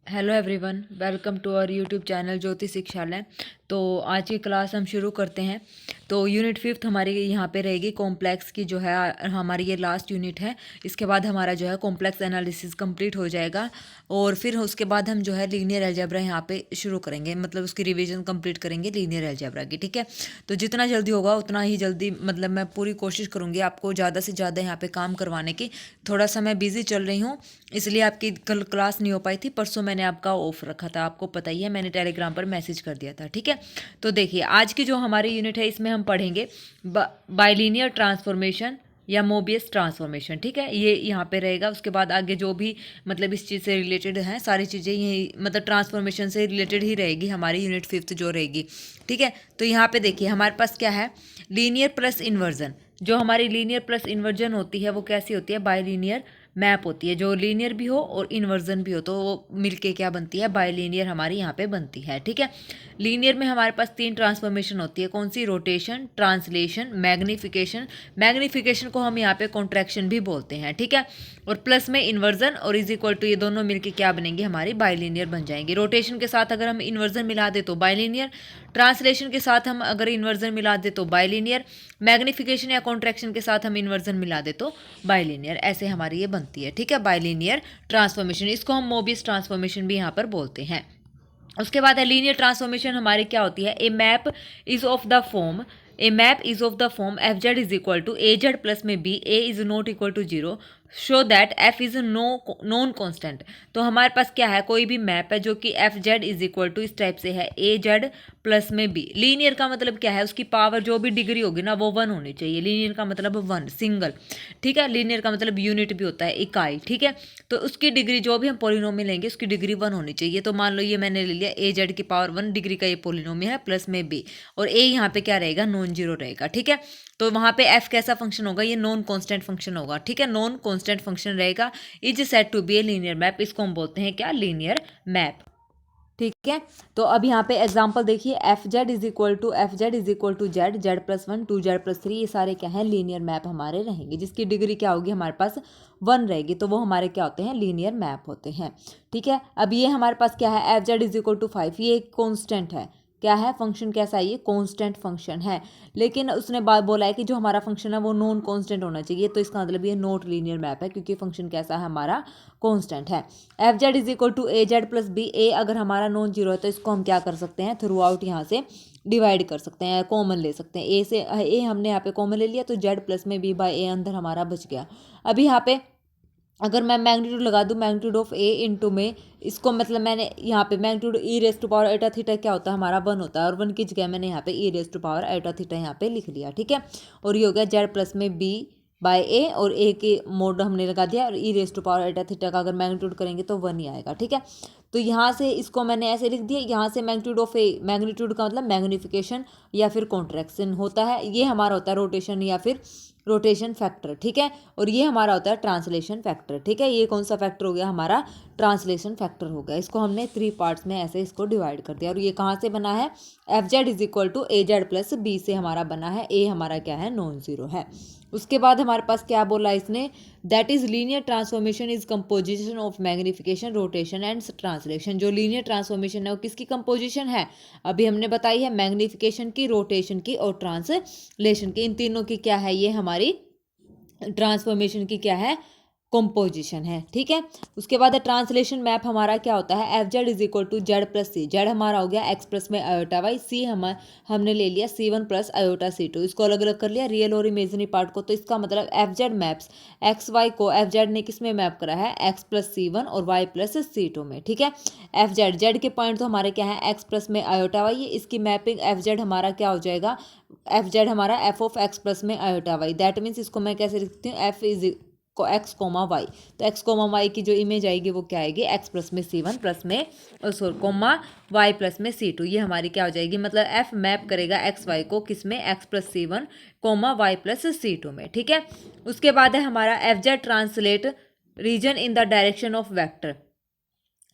Hello everyone, welcome to our YouTube channel Jyoti Shikshalaya. तो आज की क्लास हम शुरू करते हैं। तो यूनिट 5 हमारी यहाँ पे रहेगी कॉम्प्लेक्स की, जो है हमारी ये लास्ट यूनिट है। इसके बाद हमारा जो है कॉम्प्लेक्स एनालिसिस कंप्लीट हो जाएगा और फिर उसके बाद हम जो है लीनियर अलजेब्रा यहाँ पे शुरू करेंगे, मतलब उसकी रिवीजन कंप्लीट करेंगे लीनियर अलजेब्रा की। ठीक है, तो जितना जल्दी होगा उतना ही जल्दी, मतलब मैं पूरी कोशिश करूँगी आपको ज़्यादा से ज़्यादा यहाँ पे काम करवाने की। थोड़ा सा मैं बिज़ी चल रही हूँ, इसलिए आपकी कल क्लास नहीं हो पाई थी। परसों मैंने आपका ऑफ रखा था, आपको पता ही है, मैंने टेलीग्राम पर मैसेज कर दिया था। ठीक है, तो देखिए आज की जो हमारी यूनिट है इसमें हम पढ़ेंगे बाइलिनियर ट्रांसफॉर्मेशन या मोबियस ट्रांसफॉर्मेशन। ठीक है, ये यहाँ पे रहेगा। उसके बाद आगे जो भी मतलब इस चीज़ से रिलेटेड है सारी चीज़ें यही, मतलब ट्रांसफॉर्मेशन से रिलेटेड ही रहेगी हमारी यूनिट 5 जो रहेगी। ठीक है, तो यहाँ पे देखिए हमारे पास क्या है, लीनियर प्लस इन्वर्जन। जो हमारी लीनियर प्लस इन्वर्जन होती है वो कैसी होती है, बाइलिनियर मैप होती है। जो लीनियर भी हो और इन्वर्जन भी हो तो वो मिलके क्या बनती है, बाइलीनियर हमारी यहाँ पे बनती है। ठीक है, लीनियर में हमारे पास 3 ट्रांसफॉर्मेशन होती है। कौन सी? Rotation, translation, magnification. मैग्निफिकेशन को हम यहाँ पे कॉन्ट्रैक्शन भी बोलते हैं। ठीक है, और प्लस में इन्वर्जन और इज इक्वल टू, ये दोनों मिलके क्या बनेंगे, हमारी बाइलीनियर बन जाएंगे। रोटेशन के साथ अगर हम इन्वर्जन मिला दे तो बाइलीनियर, ट्रांसलेशन के साथ हम अगर इन्वर्जन मिला दे तो बाइलीनियर, मैग्निफिकेशन या कॉन्ट्रैक्शन के साथ हम इन्वर्जन मिला दे तो बाइलीनियर। ऐसे हमारी ये बनती है। ठीक है, बाइलीनियर ट्रांसफॉर्मेशन, इसको हम मोबियस ट्रांसफॉर्मेशन भी यहाँ पर बोलते हैं। उसके बाद है लीनियर ट्रांसफॉर्मेशन हमारी क्या होती है, a map is of the form, a map is of the form f Z is equal to A Z plus में b, a is not equal to 0, show that f is non constant. तो हमारे पास क्या है, कोई भी map है जो कि F Z is equal to इस टाइप से है, ए जेड प्लस में बी। लीनियर का मतलब क्या है, उसकी पावर जो भी डिग्री होगी ना वो 1 होनी चाहिए। लीनियर का मतलब 1 सिंगल। ठीक है, लीनियर का मतलब यूनिट भी होता है, इकाई। ठीक है, तो उसकी डिग्री जो भी हम पोलिनोमियल लेंगे उसकी डिग्री 1 होनी चाहिए। तो मान लो ये मैंने ले लिया ए जेड की पावर 1 डिग्री का ये पोलिनोमियल है, प्लस में बी, और ए यहाँ पे क्या रहेगा, नॉन जीरो रहेगा। ठीक है, तो वहाँ पे एफ कैसा फंक्शन होगा, ये नॉन कांस्टेंट फंक्शन होगा। ठीक है, नॉन कांस्टेंट फंक्शन रहेगा, is said to be a linear map. इसको हम बोलते हैं क्या, लीनियर मैप। ठीक है, तो अब यहाँ पे एग्जांपल देखिए, F Z is equal to Z, Z plus 1, 2 Z plus 3, ये सारे क्या हैं, लीनियर मैप हमारे रहेंगे। जिसकी डिग्री क्या होगी, हमारे पास 1 रहेगी, तो वो हमारे क्या होते हैं, लीनियर मैप होते हैं। ठीक है, अब ये हमारे पास क्या है, F Z is equal to 5, ये एक कॉन्स्टेंट है। क्या है, फंक्शन कैसा है, ये कांस्टेंट फंक्शन है। लेकिन उसने बात बोला है कि जो हमारा फंक्शन है वो नॉन कांस्टेंट होना चाहिए, तो इसका मतलब ये नॉट लीनियर मैप है, क्योंकि फंक्शन कैसा है, हमारा कांस्टेंट है। F Z is equal to A Z plus b, a अगर हमारा नॉन जीरो है तो इसको हम क्या कर सकते हैं, थ्रू आउट यहाँ से डिवाइड कर सकते हैं, कॉमन ले सकते हैं। ए से ए हमने यहाँ पे कॉमन ले लिया, तो जेड प्लस में बी बाई ए अंदर हमारा बच गया। अभी यहाँ पे अगर मैं मैग्नीट्यूड लगा दूँ, मैग्नीट्यूड ऑफ ए इंटू में, इसको मतलब मैंने यहाँ पे magnitude E raise to power eta theta क्या होता है, हमारा 1 होता है, और 1 की जगह मैंने यहाँ पे ई raise to power eta theta यहाँ पे लिख लिया। ठीक है, और ये हो गया जेड प्लस में बी बाय ए, और ए के मोड हमने लगा दिया, और ई raise to power eta theta का अगर मैग्नीट्यूड करेंगे तो 1 ही आएगा। ठीक है, तो यहाँ से इसको मैंने ऐसे लिख दिया, यहाँ से मैग्नीट्यूड ऑफ ए, मैग्नीट्यूड का मतलब मैग्निफिकेशन या फिर कॉन्ट्रैक्शन होता है, ये हमारा होता है रोटेशन या फिर रोटेशन फैक्टर। ठीक है, और ये हमारा होता है ट्रांसलेशन फैक्टर। ठीक है, ये कौन सा फैक्टर हो गया, हमारा ट्रांसलेशन फैक्टर हो गया। इसको हमने 3 पार्ट्स में ऐसे इसको डिवाइड कर दिया। और ये कहाँ से बना है, F Z is equal to A Z plus B से हमारा बना है, ए हमारा क्या है, नॉन जीरो है। उसके बाद हमारे पास क्या बोला इसने, that is linear transformation is composition of magnification, rotation and translation. जो लीनियर ट्रांसफॉर्मेशन है वो किसकी कंपोजिशन है, अभी हमने बताई है, मैग्निफिकेशन की, रोटेशन की और ट्रांसलेशन की। इन तीनों की क्या है, ये हमारी ट्रांसफॉर्मेशन की क्या है, कंपोजिशन है। ठीक है, उसके बाद ट्रांसलेशन मैप हमारा क्या होता है, F Z is equal to Z plus C, Z हमारा हो गया एक्स प्लस में आयोटा वाई, सी हमने ले लिया C1 प्लस आयोटा C2, इसको अलग अलग कर लिया रियल और इमेजिनरी पार्ट को। तो इसका मतलब F Z maps X Y को, एफ जेड ने किस में मैप करा है, एक्स प्लस C1 और वाई प्लस C2 में। ठीक है, एफ जेड, जेड के पॉइंट तो हमारे क्या है, एक्स प्लस में आयोटा वाई, इसकी मैपिंग एफ जेड हमारा क्या हो जाएगा, एफ जेड हमारा एफ ऑफ एक्स प्लस में आयोटा वाई। दैट मीन्स इसको मैं कैसे लिखती हूँ, एफ इज को एक्स कोमा वाई, तो एक्स कोमा वाई की जो इमेज आएगी वो क्या आएगी, एक्स प्लस में C1 प्लस में सॉरी कोमा वाई प्लस में C2, ये हमारी क्या हो जाएगी, मतलब एफ मैप करेगा एक्स वाई को किस में, x plus C1 comma y plus C2 में। ठीक है, उसके बाद है हमारा F z translate region in the direction of vector.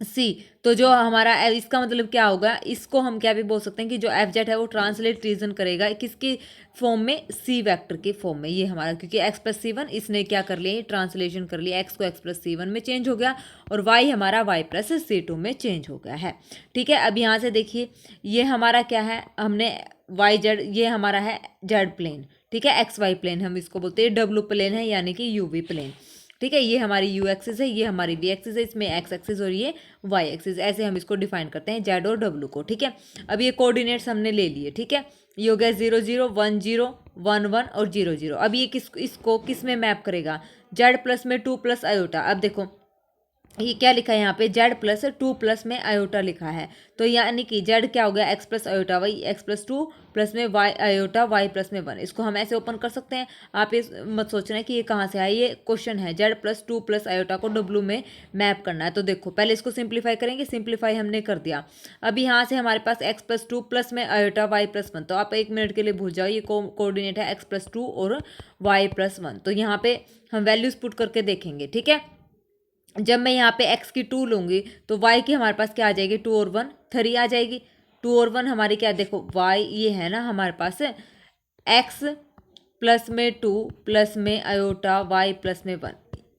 C. तो जो हमारा इसका मतलब क्या होगा, इसको हम क्या भी बोल सकते हैं कि जो एफ जेड है वो ट्रांसलेट रीजन करेगा किसकी फॉर्म में, सी वेक्टर के फॉर्म में। ये हमारा क्योंकि एक्स प्लस सी वन इसने क्या कर लिया, ट्रांसलेशन कर लिया, एक्स को एक्स प्लस सी वन में चेंज हो गया और वाई हमारा वाई प्लस सी टू में चेंज हो गया है। ठीक है, अब यहाँ से देखिए ये हमारा क्या है, हमने वाई जेड, ये हमारा है जेड प्लेन। ठीक है, एक्स वाई प्लेन हम इसको बोलते हैं, डब्ल्यू प्लेन है यानी कि यू वी प्लेन। ठीक है, ये हमारी यू एक्सिस है, ये हमारी वी एक्सिस है, इसमें एक्स एक्सिस और ये वाई एक्सिस, ऐसे हम इसको डिफाइन करते हैं जेड और डब्ल्यू को। ठीक है, अब ये कोऑर्डिनेट्स हमने ले लिए। ठीक है, ये हो गया 0 0 1 0 1 1 और 0 0। अब ये इसको किस में मैप करेगा, जेड प्लस में 2 प्लस आयोटा। अब देखो ये क्या लिखा है यहाँ पे, जेड प्लस 2 प्लस में आयोटा लिखा है, तो यानी कि जेड क्या हो गया, X plus iota Y, X plus 2 plus में वाई आयोटा वाई प्लस में 1। इसको हम ऐसे ओपन कर सकते हैं। आप ये मत सोचना है कि ये कहाँ से आया, ये क्वेश्चन है, जेड प्लस 2 प्लस आयोटा को डब्ल्यू में मैप करना है। तो देखो पहले इसको सिंप्लीफाई करेंगे, सिंप्लीफाई हमने कर दिया। अब यहाँ से हमारे पास एक्स प्लस 2 प्लस में आयोटा वाई प्लस 1, तो आप 1 मिनट के लिए भूल जाओ, ये कोऑर्डिनेट है एक्स प्लस 2 और वाई प्लस 1। तो यहाँ पे हम वैल्यूज पुट करके देखेंगे। ठीक है, जब मैं यहाँ पे x की 2 लूँगी तो y की हमारे पास क्या आ जाएगी, 2 और 1 3 आ जाएगी। 2 और 1 हमारी क्या, देखो y ये है ना हमारे पास x प्लस में 2 प्लस में आयोटा y प्लस में 1।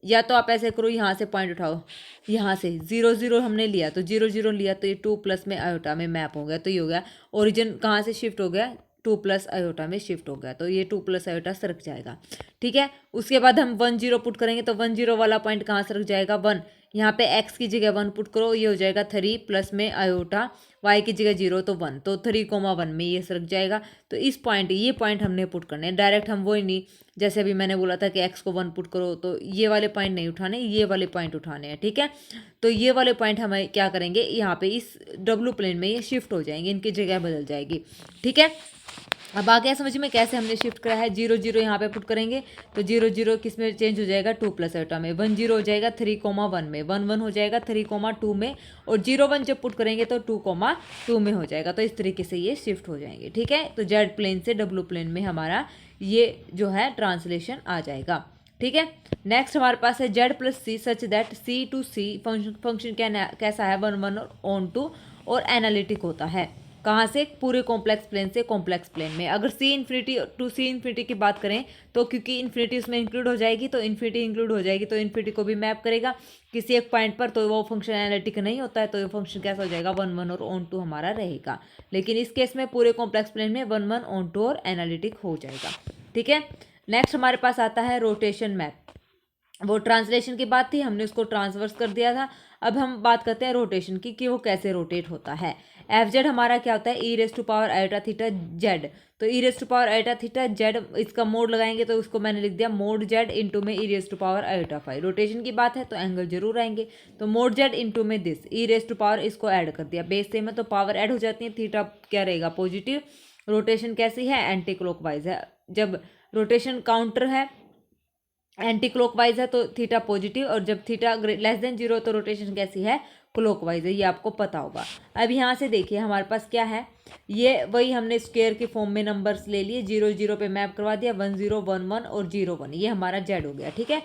या तो आप ऐसे करो, यहाँ से पॉइंट उठाओ, यहाँ से 0 0 हमने लिया तो 0 0 लिया तो ये 2 प्लस में आयोटा में मैप हो गया, तो ये हो गया ओरिजिन कहाँ से शिफ्ट हो गया, 2 प्लस आयोटा में शिफ्ट हो गया, तो ये 2 प्लस आयोटा सरक जाएगा। ठीक है, उसके बाद हम 1 0 पुट करेंगे तो 1 0 वाला पॉइंट कहाँ सरक जाएगा, 1। यहाँ पे x की जगह 1 पुट करो, ये हो जाएगा 3 प्लस में आयोटा, y की जगह 0 तो 1, तो 3 1 में ये सरक जाएगा। तो इस पॉइंट, ये पॉइंट हमने पुट करने हैं डायरेक्ट, हम वही नहीं, जैसे अभी मैंने बोला था कि x को 1 पुट करो, तो ये वाले पॉइंट नहीं उठाने, ये वाले पॉइंट उठाने हैं। ठीक है, तो ये वाले पॉइंट हमें क्या करेंगे, यहाँ पे इस डब्ल्यू प्लेन में ये शिफ्ट हो जाएंगे, इनकी जगह बदल जाएगी। ठीक है, अब आ गया समझ में कैसे हमने शिफ्ट करा है। 0 0 यहाँ पे पुट करेंगे तो 0 0 किस में चेंज हो जाएगा, 2 प्लस आयोटा में। 1 0 हो जाएगा 3 1 में, 1 1 हो जाएगा 3 2 में, और 0 1 जब पुट करेंगे तो 2 2 में हो जाएगा। तो इस तरीके से ये शिफ्ट हो जाएंगे। ठीक है, तो जेड प्लेन से डब्ल्यू प्लेन में हमारा ये जो है ट्रांसलेशन आ जाएगा। ठीक है, नेक्स्ट हमारे पास है Z plus C such that C to C function कैसा है, 1 1 और ऑन टू और एनालिटिक होता है। कहाँ से, पूरे कॉम्प्लेक्स प्लेन से कॉम्प्लेक्स प्लेन में। अगर सी इन्फिनिटी टू सी इन्फिनिटी की बात करें तो क्योंकि इन्फिनिटी उसमें इंक्लूड हो जाएगी, तो इन्फिनिटी इंक्लूड हो जाएगी तो इन्फिनिटी को भी मैप करेगा किसी एक पॉइंट पर, तो वो फंक्शन एनालिटिक नहीं होता है, तो ये फंक्शन कैसा हो जाएगा, 1 1 और ऑन टू हमारा रहेगा। लेकिन इस केस में पूरे कॉम्प्लेक्स प्लेन में 1 1 ऑन टू और एनालिटिक हो जाएगा। ठीक है, नेक्स्ट हमारे पास आता है रोटेशन मैप। वो ट्रांसलेशन की बात थी, हमने उसको ट्रांसवर्स कर दिया था। अब हम बात करते हैं रोटेशन की कि वो कैसे रोटेट होता है। एफ जेड हमारा क्या होता है, e raise to power iota theta z. तो e raise to power iota theta z, इसका मोड लगाएंगे तो उसको मैंने लिख दिया मोड जेड इंटू में e raise to power iota five. Rotation की बात है तो एंगल जरूर आएंगे, तो मोड जेड इंटू में this e raise to power, इसको ऐड कर दिया, बेस सेम है तो पावर ऐड हो जाती है। थीटा क्या रहेगा, पॉजिटिव। रोटेशन कैसी है, एंटी क्लॉकवाइज है। जब रोटेशन काउंटर है, एंटी क्लॉकवाइज है तो थीटा पॉजिटिव, और जब थीटा लेस देन 0 तो रोटेशन कैसी है, क्लॉकवाइज है, ये आपको पता होगा। अब यहाँ से देखिए हमारे पास क्या है, ये वही हमने स्क्वायर के फॉर्म में नंबर्स ले लिए, 0 0 पे मैप करवा दिया, 1 0 1 1 और 0 1, ये हमारा जेड हो गया। ठीक है,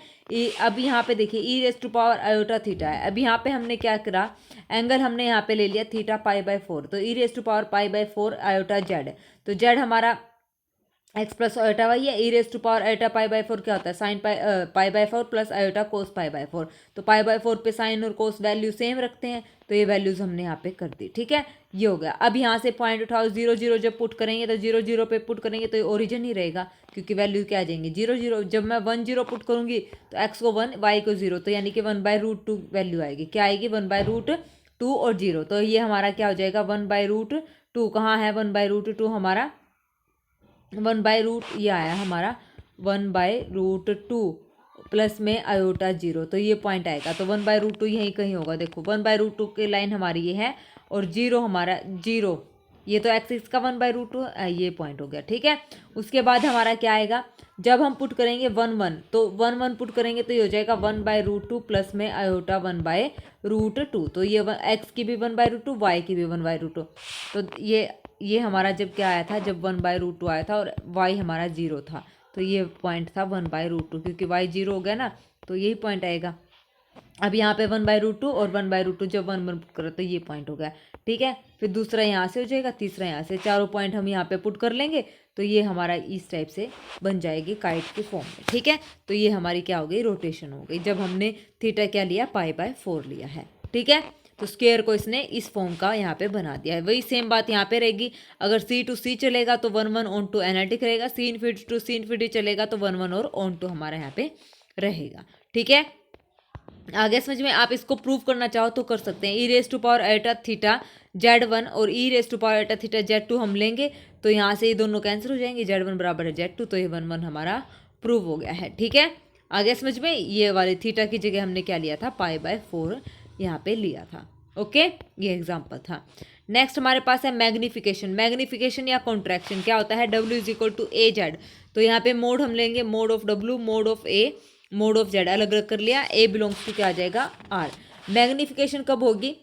अब यहाँ पे देखिए e raise to power iota theta है। अब यहाँ पे हमने क्या करा, एंगल हमने यहाँ पे ले लिया थीटा π/4, तो e raise to power π/4 iota z. तो जेड हमारा एक्स प्लस आयोटा वाई है, e raise to power iota π/4 क्या होता है, साइन π/4 प्लस आयोटा कोस π/4। तो π/4 पे साइन और कोस वैल्यू सेम रखते हैं, तो ये वैल्यूज हमने यहाँ पे कर दी। ठीक है, ये हो गया। अब यहाँ से पॉइंट उठाओ, 0 0 जब पुट करेंगे तो 0 0 पे पुट करेंगे तो ये ओरिजिन ही रहेगा, क्योंकि वैल्यू क्या आ जाएंगी 0 0। जब मैं 1 0 पुट करूँगी तो एक्स को 1 वाई को 0, तो यानी कि 1/√2 वैल्यू आएगी। क्या आएगी, 1/√2 और 0, तो ये हमारा क्या हो जाएगा, 1/√2 कहाँ है, 1/√2 हमारा 1/√, ये आया हमारा 1/√2 प्लस में आयोटा 0, तो ये पॉइंट आएगा। तो 1/√2 यहीं कहीं होगा, देखो 1/√2 की लाइन हमारी ये है, और 0 हमारा 0, ये तो एक्सिस का 1/√2 ये पॉइंट हो गया। ठीक है, उसके बाद हमारा क्या आएगा, जब हम पुट करेंगे 1 1, तो 1 1 पुट करेंगे तो ये हो जाएगा 1/√2 प्लस में आयोटा 1/√2। तो ये एक्स की भी 1/√2, वाई की भी 1/√2। तो ये हमारा जब क्या आया था, जब 1/√2 आया था और y हमारा 0 था, तो ये पॉइंट था 1/√2, क्योंकि y 0 हो गया ना, तो यही पॉइंट आएगा। अब यहाँ पे 1/√2 और 1/√2 जब 1 1 पुट करो तो ये पॉइंट हो गया, ठीक है। फिर दूसरा यहाँ से हो जाएगा, तीसरा यहाँ से, चारों पॉइंट हम यहाँ पे पुट कर लेंगे तो ये हमारा इस टाइप से बन जाएगी काइट के फॉर्म में, ठीक है। तो ये हमारी क्या हो गई, रोटेशन हो गई, जब हमने थीटा क्या लिया, π/4 लिया है, ठीक है। तो स्क्वायर को इसने इस फॉर्म का यहाँ पे बना दिया है। वही सेम बात यहाँ पे रहेगी, अगर C to C चलेगा तो 1 1 ऑन टू एनालिटिक रहेगा, C infinity to C infinity चलेगा तो 1 1 और ऑन टू हमारा यहाँ पे रहेगा, ठीक है। आगे समझ में, आप इसको प्रूव करना चाहो तो कर सकते हैं। e⁻θ z1 और e⁻θ z2 हम लेंगे तो यहाँ से ये दोनों कैंसिल हो जाएंगे, z1 बराबर है z2, तो ये 1 1 हमारा प्रूव हो गया है, ठीक है। आगे समझ में, ये वाले थीटा की जगह हमने क्या लिया था, π/4 यहाँ पे लिया था, ओके। ये एग्जाम्पल था। नेक्स्ट हमारे पास है मैग्निफिकेशन। मैग्निफिकेशन या कॉन्ट्रैक्शन क्या होता है, W = AZ। तो यहाँ पे मोड हम लेंगे, mode of W, mode of A, mode of Z अलग अलग कर लिया। A बिलोंग्स टू क्या आ जाएगा, R। मैग्निफिकेशन कब होगी,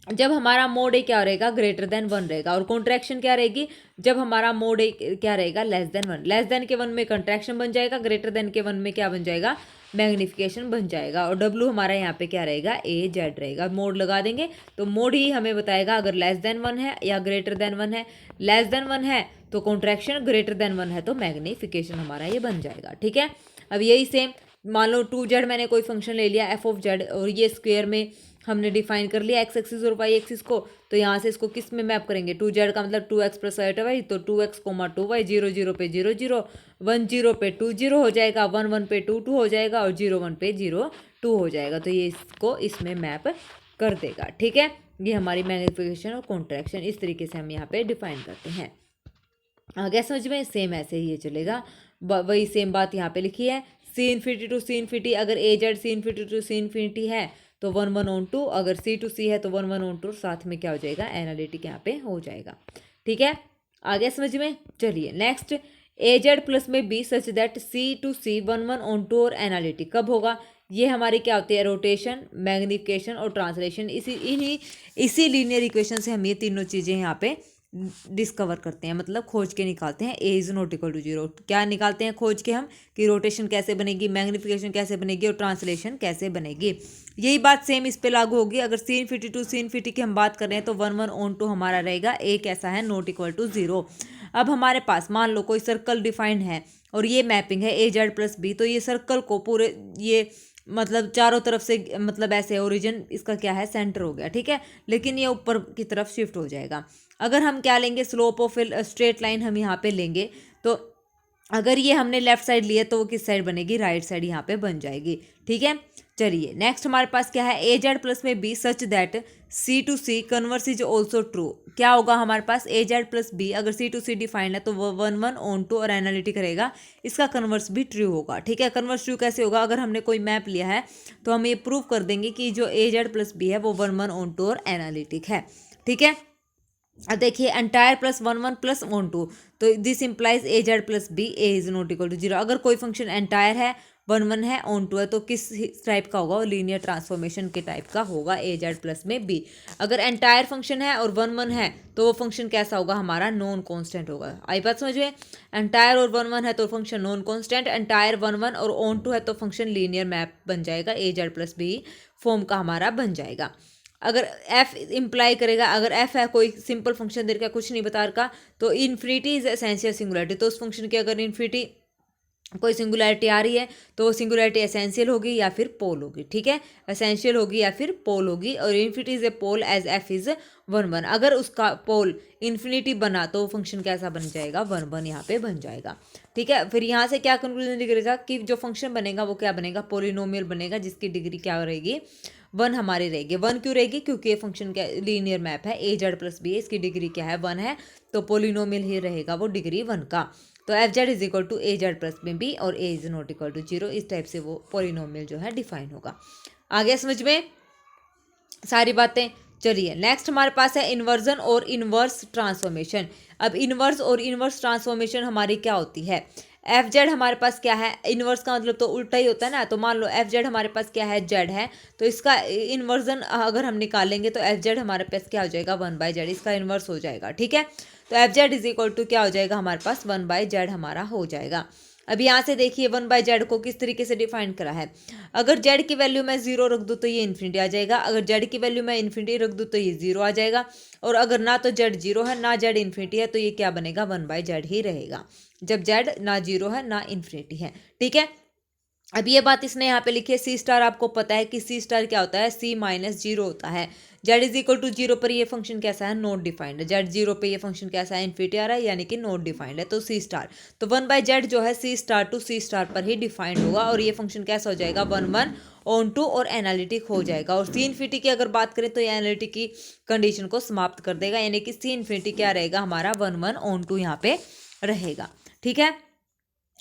जब हमारा मोड A क्या रहेगा, ग्रेटर देन 1 रहेगा। और कॉन्ट्रैक्शन क्या रहेगी, जब हमारा मोड A क्या रहेगा, लेस देन 1। लेस देन के 1 में कॉन्ट्रैक्शन बन जाएगा, ग्रेटर देन के 1 में क्या बन जाएगा, मैग्निफिकेशन बन जाएगा। और W हमारा यहाँ पे क्या रहेगा, AZ रहेगा। मोड लगा देंगे तो मोड ही हमें बताएगा अगर लेस देन 1 है या ग्रेटर देन 1 है। लेस देन 1 है तो कॉन्ट्रैक्शन, ग्रेटर देन 1 है तो मैग्निफिकेशन हमारा ये बन जाएगा, ठीक है। अब यही सेम, मान लो 2Z मैंने कोई फंक्शन ले लिया f(z) और ये स्क्वायर में हमने डिफाइन कर लिया x एक्सिस और y एक्सिस को, तो यहाँ से इसको किस में मैप करेंगे, 2Z का मतलब 2x + y, तो 2x, 2y, 0 0 पे 0 0, 1 0 पे 2 0 हो जाएगा, 1 1 पे 2 2 हो जाएगा और 0 1 पे 0 2 हो जाएगा। तो ये इसको इसमें मैप कर देगा, ठीक है। ये हमारी मैग्निफिकेशन और कॉन्ट्रैक्शन इस तरीके से हम यहाँ पे डिफाइन करते हैं। आगे समझ में, सेम ऐसे ही ये चलेगा। वही सेम बात यहाँ पे लिखी है, C∞ to C इन्फिनिटी, अगर AZ C∞ to C infinity है तो 1 1 ऑन टू, अगर C to C है तो 1 1 ऑन टू, साथ में क्या हो जाएगा, एनालिटिक यहाँ पे हो जाएगा, ठीक है। आगे समझ में, चलिए नेक्स्ट, AZ प्लस में B such that C to C 1 1 on to और एनालिटिक कब होगा। ये हमारी क्या होती है, रोटेशन, मैग्निफिकेशन और ट्रांसलेशन। इसी लीनियर इक्वेशन से हम ये तीनों चीज़ें यहाँ पे डिस्कवर करते हैं, मतलब खोज के निकालते हैं। A = = 0 क्या निकालते हैं खोज के हम, कि रोटेशन कैसे बनेगी, मैग्निफिकेशन कैसे बनेगी और ट्रांसलेशन कैसे बनेगी। यही बात सेम इस पे लागू होगी। अगर C∞ to C इन्फिनिटी की हम बात कर रहे हैं तो 1 1 ऑन टू हमारा रहेगा, A कैसा है, ≠ 0। अब हमारे पास मान लो कोई सर्कल डिफाइंड है और ये मैपिंग है AZ + B, तो ये सर्कल को पूरे ये मतलब चारों तरफ से, मतलब ऐसे ओरिजिन इसका क्या है, सेंटर हो गया, ठीक है। लेकिन ये ऊपर की तरफ शिफ्ट हो जाएगा। अगर हम क्या लेंगे, स्लोप ऑफ स्ट्रेट लाइन हम यहाँ पे लेंगे, तो अगर ये हमने लेफ्ट साइड लिया तो वो किस साइड बनेगी, राइट साइड यहाँ पे बन जाएगी, ठीक है। चलिए नेक्स्ट हमारे पास क्या है, AZ प्लस में B such that C to C converse is also true. क्या होगा हमारे पास, AZ प्लस B, अगर C to C डिफाइंड है तो वो 1 1 ऑन टू और एनालिटिक रहेगा, इसका कन्वर्स भी ट्रू होगा, ठीक है। कन्वर्स ट्रू कैसे होगा, अगर हमने कोई मैप लिया है तो हम ये प्रूव कर देंगे कि जो AZ प्लस B है वो 1 1 ऑन टू और एनालिटिक है, ठीक है। अब देखिए entire plus 1 1 plus on two, तो this implies AZ plus B, A = 0। अगर कोई फंक्शन एंटायर है, 1 1 है, ऑन टू है, तो किस टाइप का होगा, लीनियर ट्रांसफॉर्मेशन के टाइप का होगा, AZ प्लस में B। अगर एंटायर फंक्शन है और 1 1 है तो वो फंक्शन कैसा होगा, हमारा नॉन कांस्टेंट होगा। आई बात समझ में, एंटायर और 1 1 है तो फंक्शन नॉन कांस्टेंट, एंटायर 1 1 और ऑन टू है तो फंक्शन लीनियर मैप बन जाएगा, AZ प्लस B फॉर्म का हमारा बन जाएगा। अगर f इम्प्लाई करेगा, अगर f है कोई सिंपल फंक्शन दे रखा, कुछ नहीं बता रखा, तो इन्फिनिटी इज एसेंशियल सिंगुलरिटी, तो उस फंक्शन की अगर इन्फिनिटी कोई सिंगुलरिटी आ रही है तो वो सिंगुलरिटी एसेंशियल होगी या फिर पोल होगी, ठीक है। एसेंशियल होगी या फिर पोल होगी, और infinity is a pole as f is 1 1। अगर उसका पोल इन्फिनिटी बना तो फंक्शन कैसा बन जाएगा, 1 1 यहाँ पे बन जाएगा, ठीक है। फिर यहाँ से क्या कंक्लूजन निकलेगा कि जो फंक्शन बनेगा वो क्या बनेगा, पोलिनोमियल बनेगा, जिसकी डिग्री क्या रहेगी, 1 हमारी रहेगी। 1 क्यों रहेगी, क्योंकि ये फंक्शन क्या लीनियर मैप है, AZ प्लस B, इसकी डिग्री क्या है, 1 है, तो पोलिनोमियल ही रहेगा वो डिग्री 1 का। तो FZ = AZ प्लस B और A = 0, इस टाइप से वो पोलिनोमियल जो है डिफाइन होगा। आगे समझ में सारी बातें। चलिए नेक्स्ट हमारे पास है इन्वर्जन और इन्वर्स ट्रांसफॉर्मेशन। अब इन्वर्स और इन्वर्स ट्रांसफॉर्मेशन हमारी क्या होती है, FZ हमारे पास क्या है, इन्वर्स का मतलब तो उल्टा ही होता है ना। तो मान लो FZ हमारे पास क्या है, Z है, तो इसका इन्वर्जन अगर हम निकालेंगे तो FZ हमारे पास क्या हो जाएगा, 1/Z, इसका इन्वर्स हो जाएगा, ठीक है। तो FZ = क्या हो जाएगा हमारे पास, 1/Z हमारा हो जाएगा। अब यहाँ से देखिए 1/z को किस तरीके से डिफाइन करा है। अगर z की वैल्यू मैं 0 रख दूँ तो ये इन्फिनिटी आ जाएगा, अगर z की वैल्यू मैं इन्फिनिटी रख दूँ तो ये 0 आ जाएगा, और अगर ना तो z 0 है ना z इन्फिनिटी है तो ये क्या बनेगा, 1/z ही रहेगा, जब z ना 0 है ना इन्फिनिटी है। ठीक है, अब ये बात इसने यहाँ पे लिखी है सी स्टार। आपको पता है कि सी स्टार क्या होता है, सी माइनस जीरो होता है। Z is equal to zero पर ये फंक्शन कैसा है, नॉट डिफाइंड है। जेड जीरो पे ये फंक्शन कैसा है, इन्फिनिटी आ रहा है, यानी कि नॉट डिफाइंड है। तो सी स्टार, तो 1/z जो है सी स्टार टू सी स्टार पर ही डिफाइंड होगा, और ये फंक्शन कैसा हो जाएगा, 1 ऑन टू और एनालिटिक हो जाएगा। और सी इन्फिनिटी की अगर बात करें तो ये एनालिटिक की कंडीशन को समाप्त कर देगा, यानी कि सी इन्फिनिटी क्या रहेगा हमारा, 1 ऑन टू यहाँ पे रहेगा। ठीक है,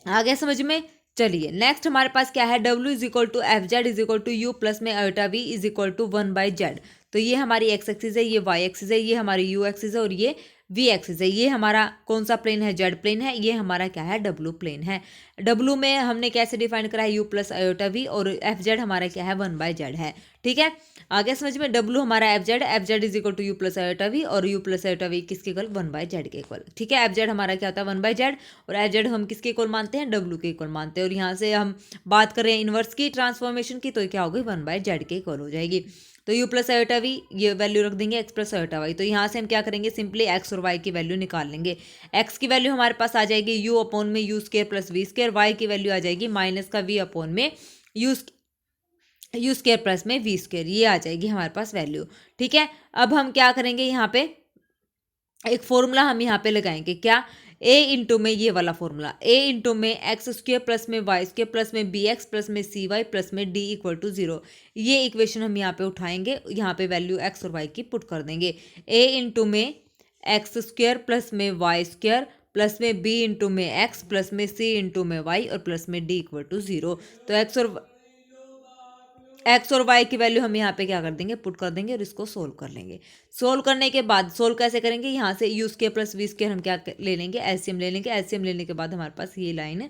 आ गया समझ में। चलिए नेक्स्ट हमारे पास क्या है, W is equal to f Z is equal to you plus में अल्टा v is equal to 1/z। तो ये हमारी एक्स एक्सिस है, ये वाई एक्सिस है, ये हमारी यू एक्सिस है, और ये वी एक्सिस है। ये हमारा कौन सा प्लेन है, जेड प्लेन है। ये हमारा क्या है, डब्लू प्लेन है। डब्लू में हमने कैसे डिफाइन करा है, यू प्लस अयोटा वी, और एफ जेड हमारा क्या है, 1/z है। ठीक है, आगे समझ में। डब्लू हमारा F Z is equal to you plus iota V, और यू प्लस अयोटा वी किसके इक्वल, 1/z के इक्वल। ठीक है, एफ जेड हमारा क्या होता है, 1/z, और एफ जेड हम किसके इक्वल मानते हैं, डब्लू के इक्वल मानते हैं। और यहाँ से हम बात करें इनवर्स की ट्रांसफॉर्मेशन की, तो क्या होगी, 1/z के इक्वल हो जाएगी। तो u प्लस अयोटा वी ये वैल्यू रख देंगे, x प्लस अयोटा वाई। तो यहाँ से हम क्या करेंगे, सिंपली x और y की वैल्यू निकाल लेंगे। x की वैल्यू हमारे पास आ जाएगी u अपॉन में U square plus V square, y की वैल्यू आ जाएगी माइनस का v अपॉन में यू स्क्वायर प्लस में वी स्क्वायर, ये आ जाएगी हमारे पास वैल्यू। ठीक है, अब हम क्या करेंगे, यहाँ पे एक फॉर्मूला हम यहाँ पे लगाएंगे, क्या, a इंटू में ये वाला फॉर्मूला, a इंटू में एक्स स्क्वायर प्लस में वाई स्क्वायर प्लस में बी एक्स प्लस में सी वाई प्लस में डी इक्वल टू 0। ये इक्वेशन हम यहाँ पे उठाएंगे, यहाँ पे वैल्यू x और y की पुट कर देंगे। a इंटू में एक्स स्क्वायर प्लस में वाई स्क्वायर प्लस में b इंटू में x प्लस में c इंटू में y और प्लस में d इक्वल टू 0। तो एक्स और वाई की वैल्यू हम यहाँ पे क्या कर देंगे, पुट कर देंगे, और इसको सोल्व कर लेंगे। सोल्व करने के बाद, सोल्व कैसे करेंगे, यहाँ से U square plus V square हम क्या ले लेंगे, एलसीएम ले लेंगे। एलसीएम लेने के बाद हमारे पास ये लाइन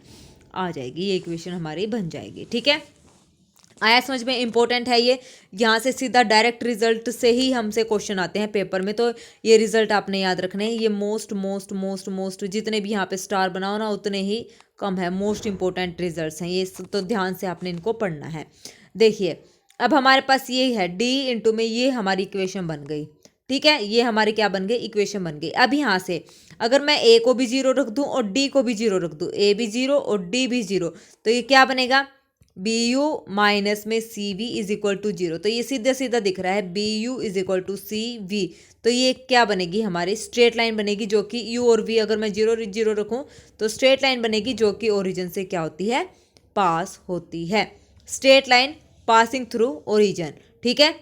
आ जाएगी, ये इक्वेशन हमारी बन जाएगी। ठीक है, आया समझ में, इंपॉर्टेंट है ये। यहाँ से सीधा डायरेक्ट रिजल्ट से ही हमसे क्वेश्चन आते हैं पेपर में, तो ये रिजल्ट आपने याद रखने हैं। ये मोस्ट मोस्ट मोस्ट मोस्ट जितने भी यहाँ पे स्टार बनाओ ना उतने ही कम है, मोस्ट इंपॉर्टेंट रिजल्ट्स हैं ये, तो ध्यान से आपने इनको पढ़ना है। देखिए अब हमारे पास ये है d इंटू में ये हमारी इक्वेशन बन गई। ठीक है, ये हमारी क्या बन गई, इक्वेशन बन गई। अब यहाँ से अगर मैं a को भी 0 रख दूँ और d को भी 0 रख दूँ, a भी 0 और d भी 0, तो ये क्या बनेगा, बी यू माइनस में C V is equal to 0। तो ये सीधा सीधा दिख रहा है, B U is equal to C V. तो ये क्या बनेगी, हमारी स्ट्रेट लाइन बनेगी, जो कि u और v अगर मैं 0 0 रखूँ तो स्ट्रेट लाइन बनेगी, जो कि ओरिजिन से क्या होती है, पास होती है। Straight line passing through origin. ठीक है,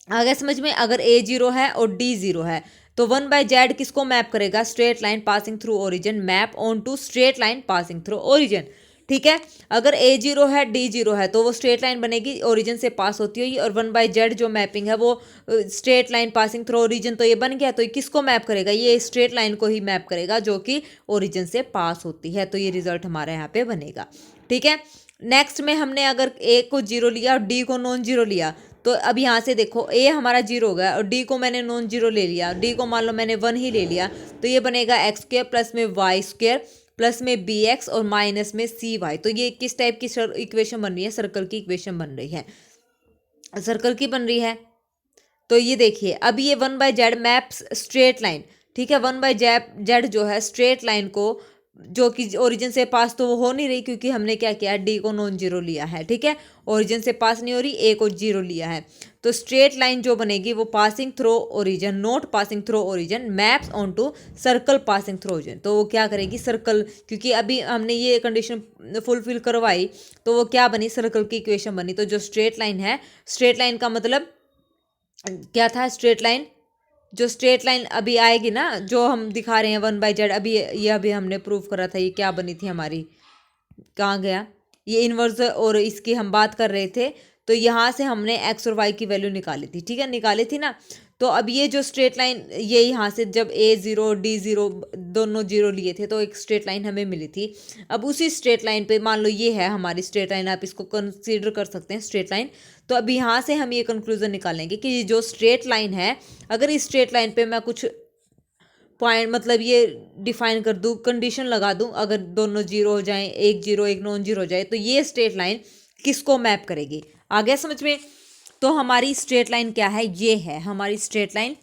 आगे समझ में। अगर a 0 है और d 0 है तो 1/z किसको मैप करेगा, straight line passing through origin, map on to straight line passing through origin. ठीक है, अगर a 0 है d 0 है तो वो स्ट्रेट लाइन बनेगी, ओरिजिन से पास होती हुई, और 1/z जो मैपिंग है वो straight line passing through origin, तो ये बन गया। तो ये किसको मैप करेगा, ये स्ट्रेट लाइन को ही मैप करेगा, जो कि ओरिजिन से पास होती है। तो ये रिजल्ट हमारा यहाँ पे बनेगा। ठीक है, नेक्स्ट में हमने अगर a को 0 लिया और d को नॉन 0 लिया, तो अब यहाँ से देखो a हमारा 0 हो गया और d को मैंने नॉन 0 ले लिया, d को मान लो मैंने 1 ही ले लिया, तो ये बनेगा एक्स स्क्वायर प्लस में वाई स्क्वायर प्लस में बी एक्स और माइनस में सी वाई। तो ये किस टाइप की इक्वेशन बन रही है, सर्कल की इक्वेशन बन रही है, सर्कल की बन रही है। तो ये देखिए अब ये 1/z मैप्स स्ट्रेट लाइन। ठीक है, 1/z जो है स्ट्रेट लाइन को, जो कि ओरिजिन से पास तो वो हो नहीं रही, क्योंकि हमने क्या किया, डी को नॉन 0 लिया है। ठीक है, ओरिजिन से पास नहीं हो रही, ए को 0 लिया है। तो स्ट्रेट लाइन जो बनेगी वो passing through origin, not passing through origin, maps on to circle passing through origin. तो वो क्या करेगी, सर्कल, क्योंकि अभी हमने ये कंडीशन फुलफिल करवाई तो वो क्या बनी, सर्कल की इक्वेशन बनी। तो जो स्ट्रेट लाइन है, स्ट्रेट लाइन का मतलब क्या था, स्ट्रेट लाइन, जो स्ट्रेट लाइन अभी आएगी ना, जो हम दिखा रहे हैं 1/z, अभी ये अभी हमने प्रूव करा था, ये क्या बनी थी हमारी, कहाँ गया ये इन्वर्स, और इसकी हम बात कर रहे थे। तो यहाँ से हमने x और y की वैल्यू निकाली थी। ठीक है, निकाली थी ना। तो अब ये जो स्ट्रेट लाइन, ये यहाँ से जब a 0 d 0 दोनों 0 लिए थे तो एक स्ट्रेट लाइन हमें मिली थी। अब उसी स्ट्रेट लाइन पे मान लो ये है हमारी स्ट्रेट लाइन, आप इसको कंसीडर कर सकते हैं स्ट्रेट लाइन। तो अब यहाँ से हम ये कंक्लूजन निकालेंगे कि जो स्ट्रेट लाइन है, अगर इस स्ट्रेट लाइन पे मैं कुछ पॉइंट मतलब ये डिफाइन कर दूँ, कंडीशन लगा दूँ, अगर दोनों जीरो हो जाएं, एक जीरो एक नॉन जीरो हो जाए, तो ये स्ट्रेट लाइन किसको मैप करेगी? आ गया समझ में? तो हमारी स्ट्रेट लाइन क्या है? ये है हमारी स्ट्रेट लाइन।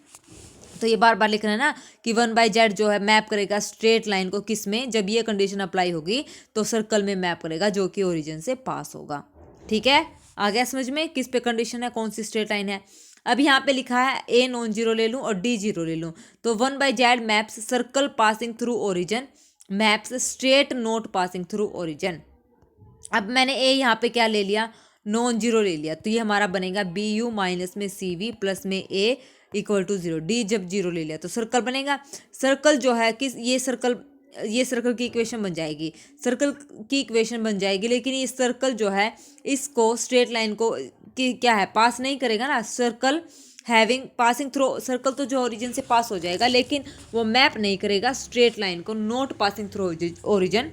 तो ये बार बार लिखना है ना कि 1/z जो है मैप करेगा स्ट्रेट लाइन को किस में? जब ये कंडीशन अप्लाई होगी तो सर्कल में मैप करेगा जो कि ओरिजिन से पास होगा। ठीक है, आ गया समझ में किस पे कंडीशन है, कौन सी स्ट्रेट लाइन है? अब यहाँ पे लिखा है ए नॉन जीरो ले लूँ और डी जीरो ले लूँ, तो 1/z maps circle passing through origin maps straight note passing through origin. अब मैंने ए यहाँ पे क्या ले लिया? नॉन जीरो ले लिया, तो ये हमारा बनेगा बी यू माइनस में सी वी प्लस में ए इक्वल टू जीरो। डी जब जीरो ले लिया तो सर्कल बनेगा। सर्कल जो है किस, ये सर्कल की इक्वेशन बन जाएगी, सर्कल की इक्वेशन बन जाएगी, लेकिन ये सर्कल जो है इसको स्ट्रेट लाइन को क्या है, पास नहीं करेगा ना। Circle having passing through, circle तो जो ओरिजिन से पास हो जाएगा, लेकिन वो मैप नहीं करेगा स्ट्रेट लाइन को, नॉट पासिंग थ्रू ओरिजिन,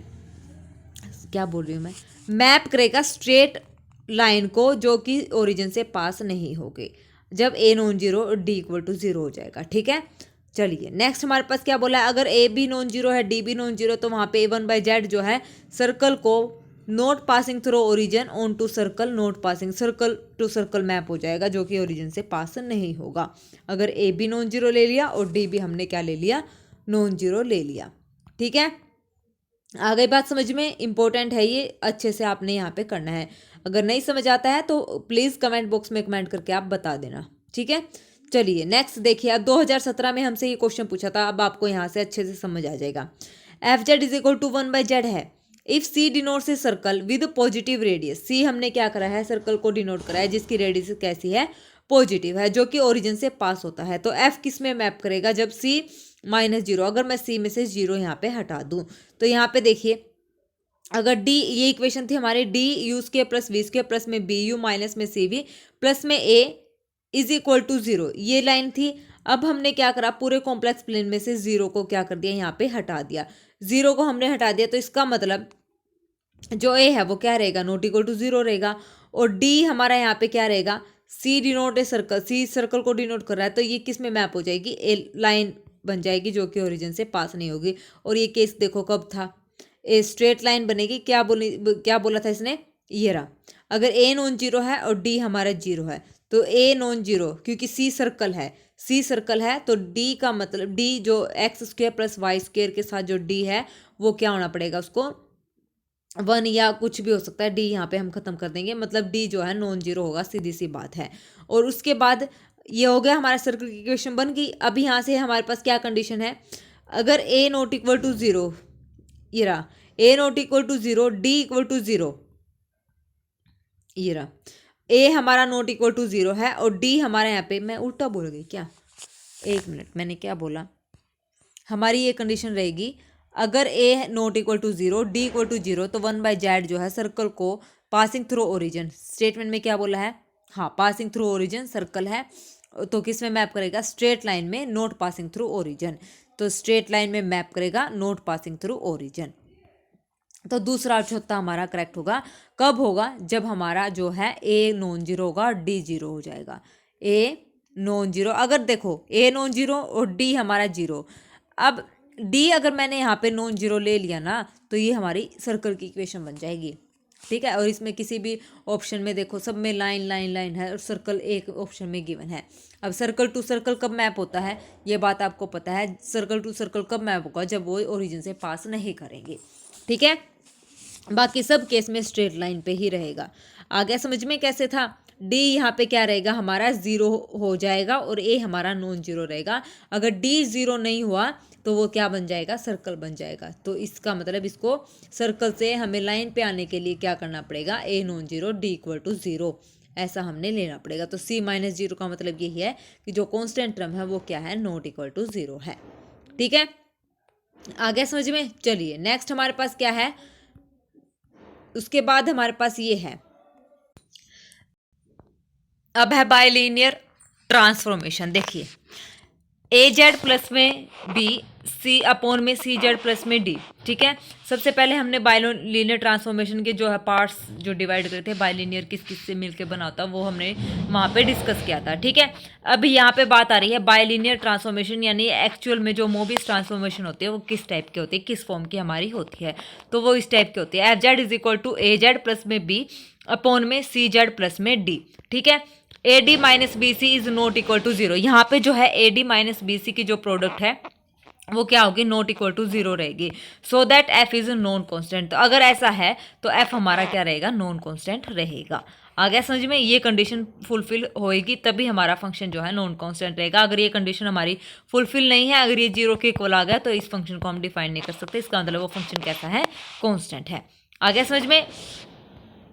क्या बोल रही हूँ मैं, मैप करेगा स्ट्रेट लाइन को जो कि ओरिजिन से पास नहीं होगी, जब ए नॉन जीरो और डी इक्वल टू जीरो हो जाएगा। ठीक है, चलिए नेक्स्ट हमारे पास क्या बोला है? अगर ए भी नॉन जीरो है, डी भी नॉन जीरो, तो वहाँ पे 1/z जो है सर्कल को not passing through origin on to circle not passing, circle to circle map हो जाएगा जो कि ओरिजिन से पास नहीं होगा। अगर ए भी नॉन जीरो ले लिया और डी भी हमने क्या ले लिया? नॉन जीरो ले लिया। ठीक है, आ गई बात समझ में? इंपॉर्टेंट है ये, अच्छे से आपने यहाँ पे करना है। अगर नहीं समझ आता है तो प्लीज़ कमेंट बॉक्स में कमेंट करके आप बता देना। ठीक है, चलिए नेक्स्ट देखिए। अब 2017 में हमसे ये क्वेश्चन पूछा था, अब आपको यहाँ से अच्छे से समझ आ जाएगा। F Z is equal to 1/z है if c denotes a circle with positive radius. C हमने क्या करा है? सर्कल को डिनोट करा है जिसकी रेडियस कैसी है? पॉजिटिव है, जो कि ओरिजिन से पास होता है। तो एफ किस में मैप करेगा? जब सी माइनस जीरो, अगर मैं सी में से जीरो यहाँ पे हटा दूँ तो यहाँ पे देखिए, अगर डी, ये इक्वेशन थी हमारी D U square plus V square plus में बी यू माइनस में सी वी प्लस में A is equal to zero, ये लाइन थी। अब हमने क्या करा? पूरे कॉम्प्लेक्स प्लेन में से जीरो को क्या कर दिया? यहाँ पे हटा दिया। जीरो को हमने हटा दिया तो इसका मतलब जो ए है वो क्या रहेगा? नॉट इक्वल टू जीरो रहेगा। और डी हमारा यहाँ पे क्या रहेगा? C denote a circle, c circle को डिनोट कर रहा है, तो ये किस में मैप हो जाएगी? ए लाइन बन जाएगी जो कि ओरिजिन से पास नहीं होगी। और ये केस देखो कब था? ए स्ट्रेट लाइन बनेगी। क्या बोला था इसने? ये रहा, अगर ए नॉन जीरो है और डी हमारा जीरो है, तो ए नॉन जीरो, क्योंकि सी सर्कल है, सी सर्कल है तो डी का मतलब, डी जो X square plus Y square के साथ जो डी है वो क्या होना पड़ेगा? उसको 1 या कुछ भी हो सकता है, डी यहाँ पे हम खत्म कर देंगे, मतलब डी जो है नॉन जीरो होगा, सीधी सी बात है। और उसके बाद ये हो गया हमारा सर्कल की इक्वेशन बन गई। अब यहाँ से हमारे पास क्या कंडीशन है? अगर a not equal to zero, ये रहा, a not equal to zero, D equal to zero, ये रहा, ए हमारा नॉट इक्वल टू जीरो है और डी हमारा यहाँ पे, मैं उल्टा बोल गई क्या? एक मिनट, मैंने क्या बोला? हमारी ये कंडीशन रहेगी, अगर a not equal to zero, D equal to zero, तो 1/z जो है सर्कल को पासिंग थ्रू ओरिजिन, स्टेटमेंट में क्या बोला है? हाँ, पासिंग थ्रू ओरिजिन सर्कल है, तो किस में मैप करेगा? स्ट्रेट लाइन में, नॉट पासिंग थ्रू ओरिजिन। तो स्ट्रेट लाइन में मैप करेगा, नॉट पासिंग थ्रू ओरिजिन। तो दूसरा ऑप्शन हमारा करेक्ट होगा। कब होगा? जब हमारा जो है ए नॉन जीरो होगा और डी जीरो हो जाएगा। ए नॉन जीरो, अगर देखो ए नॉन जीरो और डी हमारा जीरो, अब डी अगर मैंने यहाँ पे नॉन जीरो ले लिया ना, तो ये हमारी सर्कल की इक्वेशन बन जाएगी। ठीक है, और इसमें किसी भी ऑप्शन में देखो, सब में लाइन लाइन लाइन है और सर्कल एक ऑप्शन में गिवन है। अब सर्कल टू सर्कल कब मैप होता है? ये बात आपको पता है। सर्कल टू सर्कल कब मैप होगा? जब वो ओरिजिन से पास नहीं करेंगे। ठीक है, बाकी सब केस में स्ट्रेट लाइन पे ही रहेगा। आ गया समझ में कैसे था? डी यहाँ पे क्या रहेगा? हमारा जीरो हो जाएगा और ए हमारा नॉन जीरो रहेगा। अगर डी जीरो नहीं हुआ तो वो क्या बन जाएगा? सर्कल बन जाएगा। तो इसका मतलब इसको सर्कल से हमें लाइन पे आने के लिए क्या करना पड़ेगा? A non zero, D equal to zero, ऐसा हमने लेना पड़ेगा। तो सी माइनस जीरो का मतलब यही है कि जो कॉन्स्टेंट टर्म है वो क्या है? नॉट इक्वल टू जीरो है। ठीक है, आ गया समझ में? चलिए नेक्स्ट हमारे पास क्या है? उसके बाद हमारे पास ये है, अब है बाइलिनियर ट्रांसफॉर्मेशन। देखिए ए जेड प्लस में बी सी अपॉन में सी जेड प्लस में डी। ठीक है, सबसे पहले हमने बाइलिनियर ट्रांसफॉर्मेशन के जो है पार्ट्स जो डिवाइड करे थे, बाइलिनियर किस किस से मिलके बना होता वो हमने वहाँ पे डिस्कस किया था। ठीक है, अभी यहाँ पे बात आ रही है बाइलिनियर ट्रांसफॉर्मेशन, यानी एक्चुअल में जो मोबिस ट्रांसफॉर्मेशन होती है वो किस टाइप की होती है, किस फॉर्म की हमारी होती है। तो वो इस टाइप की होती है, F Z is equal to A Z plus में बी अपॉन में सी जेड प्लस में डी। ठीक है, A D minus B C is not equal to zero. यहाँ पे जो है A D minus B C की जो प्रोडक्ट है वो क्या होगी, नॉट इक्वल टू जीरो रहेगी, so that f is non constant. तो अगर ऐसा है तो एफ हमारा क्या रहेगा, नॉन कांस्टेंट रहेगा। आ गया समझ में, ये कंडीशन फुलफिल होएगी तभी हमारा फंक्शन जो है नॉन कांस्टेंट रहेगा। अगर ये कंडीशन हमारी फुलफिल नहीं है, अगर ये जीरो के इक्वल आ गया तो इस फंक्शन को हम डिफाइन नहीं कर सकते, इसका मतलब वो फंक्शन कैसा है, कांस्टेंट है। आ गया समझ में।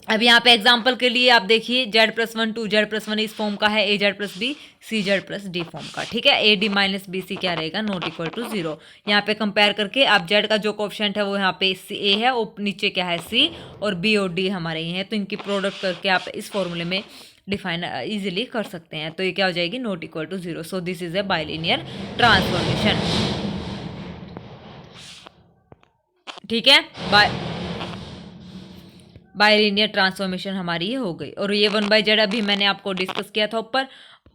अब यहाँ पे एग्जाम्पल के लिए आप देखिए, z plus one two Z plus one इस फॉर्म का है, ए Z plus B C Z plus d form का। ठीक है, A D minus B c क्या रहेगा, नॉट इक्वल टू जीरो। यहाँ पे कंपेयर करके आप जेड का जो कोएफिशिएंट है वो यहाँ पे ए है और नीचे क्या है सी, और बी और डी हमारे ये हैं, तो इनकी प्रोडक्ट करके आप इस फॉर्मूले में डिफाइन इजीली कर सकते हैं। तो ये क्या हो जाएगी, not equal to zero. So this is a bilinear transformation. ठीक है, बाइलिनियर ट्रांसफॉर्मेशन हमारी ये हो गई। और ये वन बाई जेड अभी मैंने आपको डिस्कस किया था ऊपर,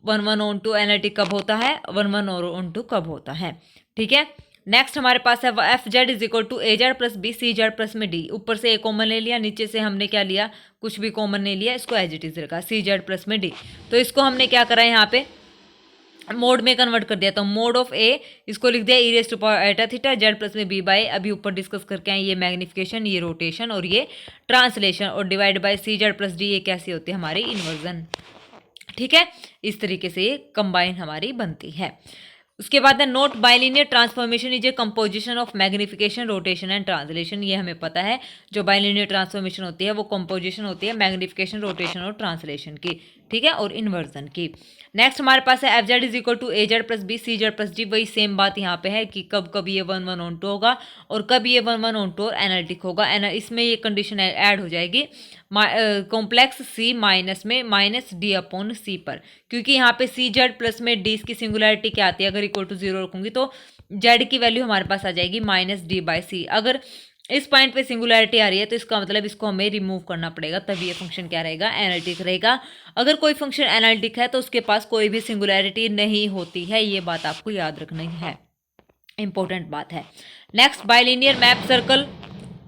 one one on to analytic कब होता है, वन वन और ऑन टू कब होता है। ठीक है, नेक्स्ट हमारे पास है F Z is equal to A Z plus B C Z plus में डी। ऊपर से ए कॉमन ले लिया, नीचे से हमने क्या लिया, कुछ भी कॉमन नहीं लिया, इसको एज इट इज रखा, सी जेड प्लस में डी। तो इसको हमने क्या करा है, यहाँ पे मोड में कन्वर्ट कर दिया। तो मोड ऑफ ए इसको लिख दिया ई raise to power eta theta Z plus में बी बाई, अभी ऊपर डिस्कस करके आए, ये मैग्निफिकेशन, ये रोटेशन और ये ट्रांसलेशन, और divide by C Z plus D, ये कैसी होती है हमारी इन्वर्जन। ठीक है, इस तरीके से ये कंबाइन हमारी बनती है। उसके बाद है note bilinear transformation is a composition of magnification rotation and translation. ये हमें पता है, जो बाइलिनियर ट्रांसफॉर्मेशन होती है वो कंपोजिशन होती है मैग्निफिकेशन रोटेशन और ट्रांसलेशन की। ठीक है, और इन्वर्जन की। नेक्स्ट हमारे पास है F Z is equal to A Z plus B C Z plus D. वही सेम बात यहाँ पे है कि कब कब ये वन वन ऑन टू होगा और कब ये वन वन ऑन टू और एनालिटिक होगा। इसमें ये कंडीशन ऐड हो जाएगी कॉम्प्लेक्स सी माइनस में माइनस डी अपॉन सी पर, क्योंकि यहाँ पे सी जेड प्लस में डी की सिंगुलरिटी क्या आती है, अगर इक्वल टू जीरो रखूंगी तो जेड की वैल्यू हमारे पास आ जाएगी माइनस डी बाई सी। अगर इस पॉइंट पे सिंगुलरिटी आ रही है तो इसका मतलब इसको हमें रिमूव करना पड़ेगा, तभी ये फंक्शन क्या रहेगा, एनालिटिक रहेगा। अगर कोई फंक्शन एनालिटिक है तो उसके पास कोई भी सिंगुलरिटी नहीं होती है, ये बात आपको याद रखनी है, इंपॉर्टेंट बात है। Next bilinear map circle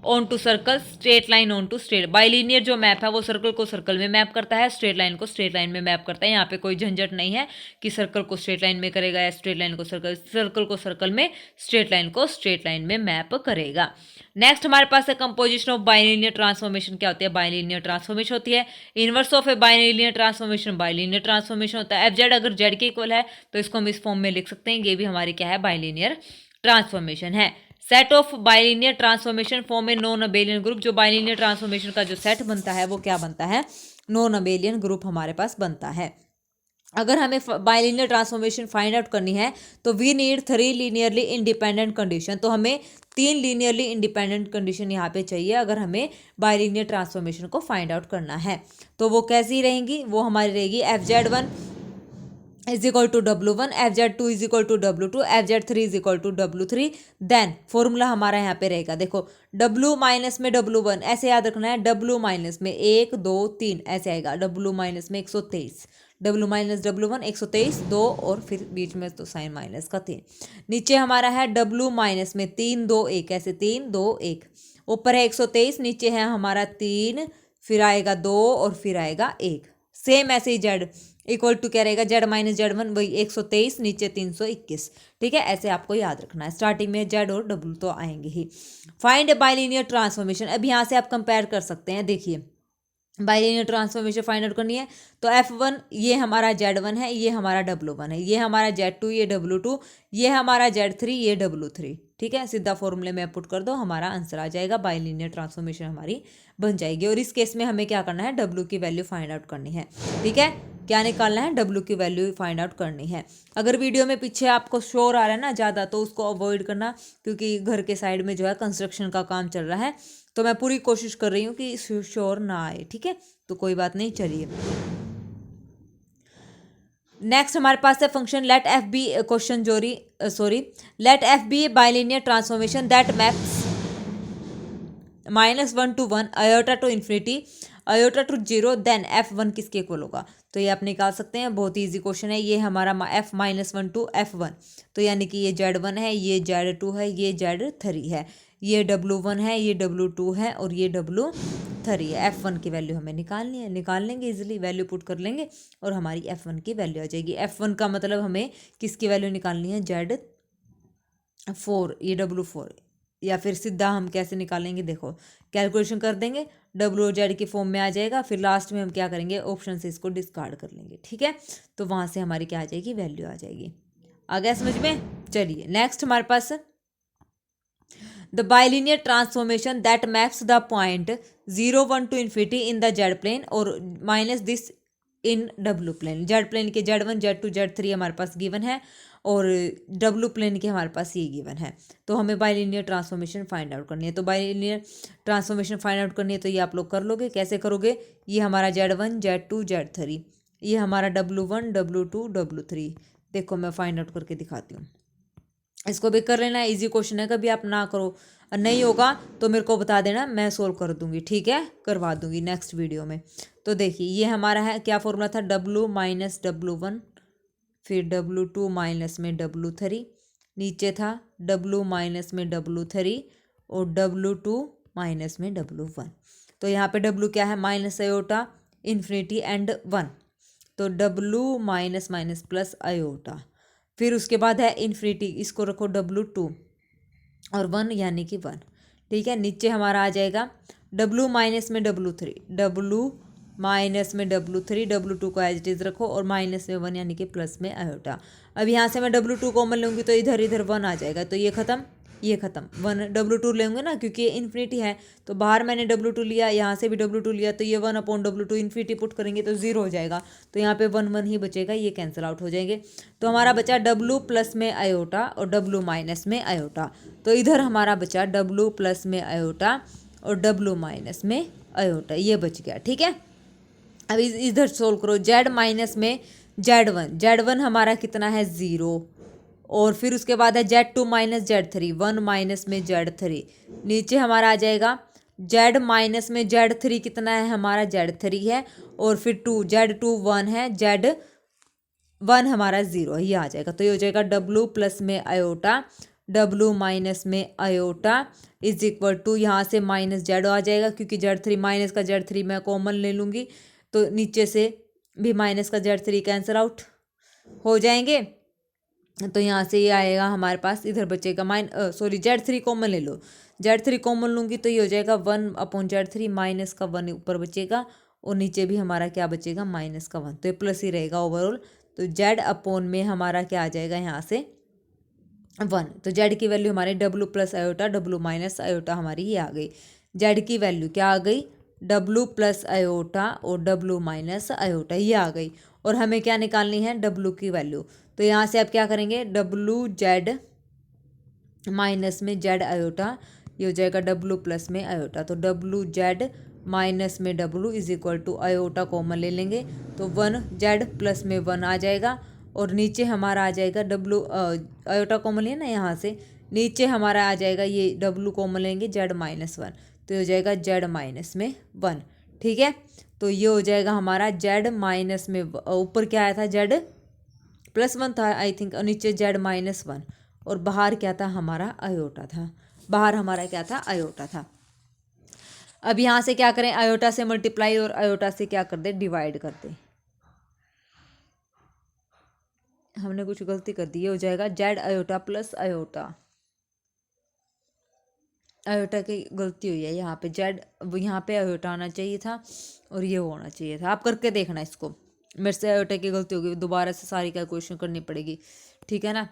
on to circle, straight line on to straight. Bilinear जो मैप है वो सर्कल को सर्कल में मैप करता है, स्ट्रेट लाइन को स्ट्रेट लाइन में मैप करता है। यहाँ पे कोई झंझट नहीं है कि सर्कल को स्ट्रेट लाइन में करेगा या स्ट्रेट लाइन को सर्कल को सर्कल में, स्ट्रेट लाइन को स्ट्रेट लाइन में मैप करेगा। नेक्स्ट हमारे पास है कंपोजिशन ऑफ बाइलिनियर ट्रांसफॉर्मेशन। क्या होती है, बाइलिनियर ट्रांसफॉर्मेशन होती है। Inverse of A bilinear transformation bilinear transformation होता है। एफ जेड अगर जेड के इक्वल है तो इसको हम इस फॉर्म में लिख सकते हैं, ये भी हमारी क्या है, बाइलिनियर ट्रांसफॉर्मेशन है। Set of bilinear transformation form a non abelian group. जो बाइलिनियर ट्रांसफॉर्मेशन का जो सेट बनता है वो क्या बनता है, नॉन अबेलियन ग्रुप हमारे पास बनता है। अगर हमें बाइलिनियर ट्रांसफॉर्मेशन फाइंड आउट करनी है तो we need 3 linearly independent condition. तो हमें 3 लीनियरली इंडिपेंडेंट कंडीशन यहाँ पे चाहिए अगर हमें बाइलिनियर ट्रांसफॉर्मेशन को फाइंड आउट करना है। तो वो कैसी रहेंगी, वो हमारी रहेगी F Z one is equal to W1, F Z two is equal to W2, F Z three is equal to W3। Then formula हमारा यहाँ पे रहेगा, देखो W माइनस में W1 ऐसे याद रखना है, W माइनस में 1 2 3 ऐसे आएगा, W माइनस में 123, W माइनस W1 123 2 और फिर बीच में तो साइन माइनस का 3। नीचे हमारा है W माइनस में 3 2 1 ऐसे 3 2 1, ऊपर है 123, नीचे है हमारा 3, फिर आएगा 2 और फिर आएगा 1। सेम ऐसे ही जेड इक्वल टू क्या रहेगा, जेड माइनस जेड वन, वही 123, नीचे 321। ठीक है, ऐसे आपको याद रखना है। स्टार्टिंग में जेड और डब्ल्यू तो आएंगे ही। फाइंड बाइलिनियर ट्रांसफॉर्मेशन, अब यहाँ से आप कंपेयर कर सकते हैं। देखिए बाइलिनियर ट्रांसफॉर्मेशन फाइंड आउट करनी है तो F1 ये हमारा Z1 है, ये हमारा W1 है, ये हमारा Z2 ये W2, ये हमारा Z3 ये W3। ठीक है, सीधा फॉर्मूले में पुट कर दो, हमारा आंसर आ जाएगा, बाइलिनियर ट्रांसफॉर्मेशन हमारी बन जाएगी। और इस केस में हमें क्या करना है, W की वैल्यू फाइंड आउट करनी है। ठीक है, क्या निकालना है, W की वैल्यू फाइंड आउट करनी है। अगर वीडियो में पीछे आपको शोर आ रहा है ना ज़्यादा, तो उसको अवॉइड करना, क्योंकि घर के साइड में जो है कंस्ट्रक्शन का काम चल रहा है, तो मैं पूरी कोशिश कर रही हूँ कि शोर ना आए। ठीक है, तो कोई बात नहीं, चलिए नेक्स्ट हमारे पास है function let F be question let F be bilinear transformation that maps -1 to 1 iota to infinity iota to 0 then F1 किसके इक्वल होगा। तो ये आप निकाल सकते हैं, बहुत ही ईजी क्वेश्चन है ये हमारा F-1 टू F1। तो यानी कि ये Z1 है, ये Z2 है, ये Z3 है, ये W1 है, ये W2 है और ये W3 है। F1 की वैल्यू हमें निकालनी है, निकाल लेंगे इजीली, वैल्यू पुट कर लेंगे और हमारी F1 की वैल्यू आ जाएगी। F1 का मतलब हमें किसकी वैल्यू निकालनी है, Z4, ये W4, या फिर सीधा हम कैसे निकालेंगे, देखो कैलकुलेशन कर देंगे, W और Z की फॉर्म में आ जाएगा, फिर लास्ट में हम क्या करेंगे, ऑप्शन से इसको डिस्कार्ड कर लेंगे, ठीक है। तो वहाँ से हमारी क्या आ जाएगी, वैल्यू आ जाएगी। आ गया समझ में। चलिए नेक्स्ट हमारे पास the bilinear transformation that maps the point 0, 1 to infinity in the z plane और माइनस दिस इन डब्ल्यू प्लेन। जेड प्लेन के Z1, Z2, Z3 हमारे पास गिवन है और डब्ल्यू प्लेन के हमारे पास ये गिवन है। तो हमें बाइलिनियर ट्रांसफॉर्मेशन फाइंड आउट करनी है। तो बाइलिनियर ट्रांसफॉर्मेशन फाइंड आउट करनी है तो ये आप लोग कर लोगे। कैसे करोगे, ये हमारा Z1, Z2, Z3, ये हमारा W1, W2, W3। देखो मैं फाइंड आउट करके दिखाती हूँ, इसको भी कर लेना, इजी क्वेश्चन है, कभी आप ना करो, नहीं होगा तो मेरे को बता देना, मैं सोल्व कर दूंगी, ठीक है, करवा दूंगी नेक्स्ट वीडियो में। तो देखिए ये हमारा है, क्या फॉर्मूला था, W माइनस W1, फिर W2 माइनस में W3, नीचे था W माइनस में W3 और W2 माइनस में W1। तो यहाँ पे W क्या है, माइनस आयोटा, इन्फिनिटी एंड 1। तो W minus minus plus iota, फिर उसके बाद है इन्फिनिटी, इसको रखो W2 और 1 यानी कि 1, ठीक है। नीचे हमारा आ जाएगा W माइनस में W3, W माइनस में W3, W2 को एज इट इज रखो और माइनस में 1 यानी कि प्लस में आयोटा। अब यहाँ से मैं W2 कॉमन लूँगी तो इधर इधर 1 आ जाएगा, तो ये खत्म, ये खत्म, 1 W2 लेंगे ना, क्योंकि ये इन्फिनिटी है तो बाहर मैंने W2 लिया, यहाँ से भी W2 लिया, तो ये 1/W2 इन्फिनिटी पुट करेंगे तो 0 हो जाएगा। तो यहाँ पे 1 1 ही बचेगा, ये कैंसिल आउट हो जाएंगे। तो हमारा बचा W प्लस में आयोटा और W माइनस में आयोटा। तो इधर हमारा बचा W प्लस में आयोटा और W माइनस में आयोटा, ये बच गया, ठीक है। अब इधर सोल्व करो, Z माइनस में Z1, Z1 हमारा कितना है 0, और फिर उसके बाद है Z2 माइनस Z3, 1 माइनस में Z3, नीचे हमारा आ जाएगा Z माइनस में Z3 कितना है हमारा, Z3 है, और फिर Z2 1 है, Z1 हमारा 0 है, ये आ जाएगा। तो ये हो जाएगा W प्लस में आयोटा, W माइनस में आयोटा इज इक्वल टू, यहाँ से माइनस Z आ जाएगा क्योंकि Z3 माइनस का Z3 मैं कॉमन ले लूँगी, तो नीचे से भी माइनस का Z3 कैंसिल आउट हो जाएंगे। तो यहाँ से ये आएगा हमारे पास, इधर बचेगा Z3 कॉमन ले लो, Z3 कॉमन लूँगी तो ये हो जाएगा 1/Z3, माइनस का 1 ऊपर बचेगा और नीचे भी हमारा क्या बचेगा, माइनस का 1, तो ये प्लस ही रहेगा ओवरऑल। तो Z अपॉन में हमारा क्या आ जाएगा, यहाँ से 1। तो Z की वैल्यू हमारे W plus iota, W minus iota हमारी ये आ गई। Z की वैल्यू क्या आ गई, W प्लस आयोटा और W माइनस आयोटा, ये आ गई। और हमें क्या निकालनी है, W की वैल्यू। तो यहाँ से आप क्या करेंगे, WZ माइनस में Z आयोटा, ये हो जाएगा W प्लस में आयोटा। तो WZ माइनस में W is equal to iota common ले लेंगे तो 1Z प्लस में 1 आ जाएगा, और नीचे हमारा आ जाएगा W आयोटा कॉमन लिया ना, यहाँ से नीचे हमारा आ जाएगा ये W कॉमन लेंगे Z माइनस 1, तो हो जाएगा Z माइनस में 1, ठीक है। तो ये हो जाएगा हमारा Z माइनस में, ऊपर क्या आया था Z प्लस 1 था आई थिंक, और नीचे Z माइनस 1, और बाहर क्या था हमारा आयोटा था, बाहर हमारा क्या था, आयोटा था। अब यहाँ से क्या करें, आयोटा से मल्टीप्लाई और आयोटा से क्या कर दे, डिवाइड कर दे। हमने कुछ गलती कर दी, ये हो जाएगा Z iota plus iota, iota की गलती हुई है यहाँ पे, Z यहाँ पे आयोटा आना चाहिए था और ये होना चाहिए था। आप करके देखना इसको, मेरे से आयोटा की गलती होगी, दोबारा से सारी कैलकुलेशन करनी पड़ेगी, ठीक है ना।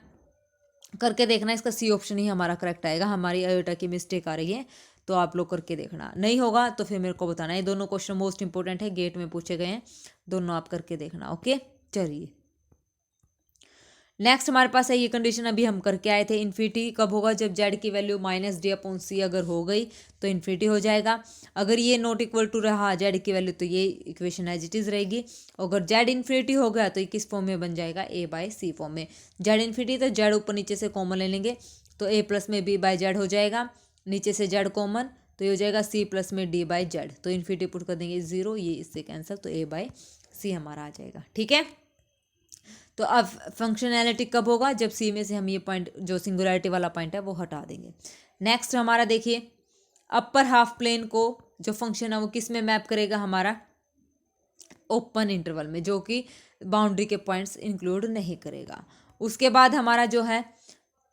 करके देखना, इसका C ऑप्शन ही हमारा करेक्ट आएगा, हमारी आयोटा की मिस्टेक आ रही है, तो आप लोग करके देखना, नहीं होगा तो फिर मेरे को बताना। ये दोनों क्वेश्चन मोस्ट इंपॉर्टेंट है, गेट में पूछे गए हैं, दोनों आप करके देखना, ओके। चलिए नेक्स्ट हमारे पास है ये कंडीशन अभी हम करके आए थे, इन्फिनिटी कब होगा, जब जेड की वैल्यू -d/c अगर हो गई तो इन्फिनिटी हो जाएगा। अगर ये नॉट इक्वल टू रहा जेड की वैल्यू तो ये इक्वेशन एज इट इज़ रहेगी। अगर जेड इन्फिनिटी हो गया तो ये किस फॉर्म में बन जाएगा, a/c फॉर्म में। जेड इन्फिनिटी तो जेड ऊपर नीचे से कॉमन ले लेंगे तो a प्लस में b/z हो जाएगा, नीचे से जेड कॉमन तो ये हो जाएगा c प्लस में d/z, तो इन्फिनिटी पुट कर देंगे 0, ये इससे कैंसिल, तो a/c हमारा आ जाएगा। ठीक है, तो अब फंक्शनैलिटी कब होगा, जब सी में से हम ये पॉइंट जो सिंगुलैरिटी वाला पॉइंट है वो हटा देंगे। नेक्स्ट हमारा देखिए, अपर हाफ प्लेन को जो फंक्शन है वो किस में मैप करेगा, हमारा ओपन इंटरवल में, जो कि बाउंड्री के पॉइंट्स इंक्लूड नहीं करेगा। उसके बाद हमारा जो है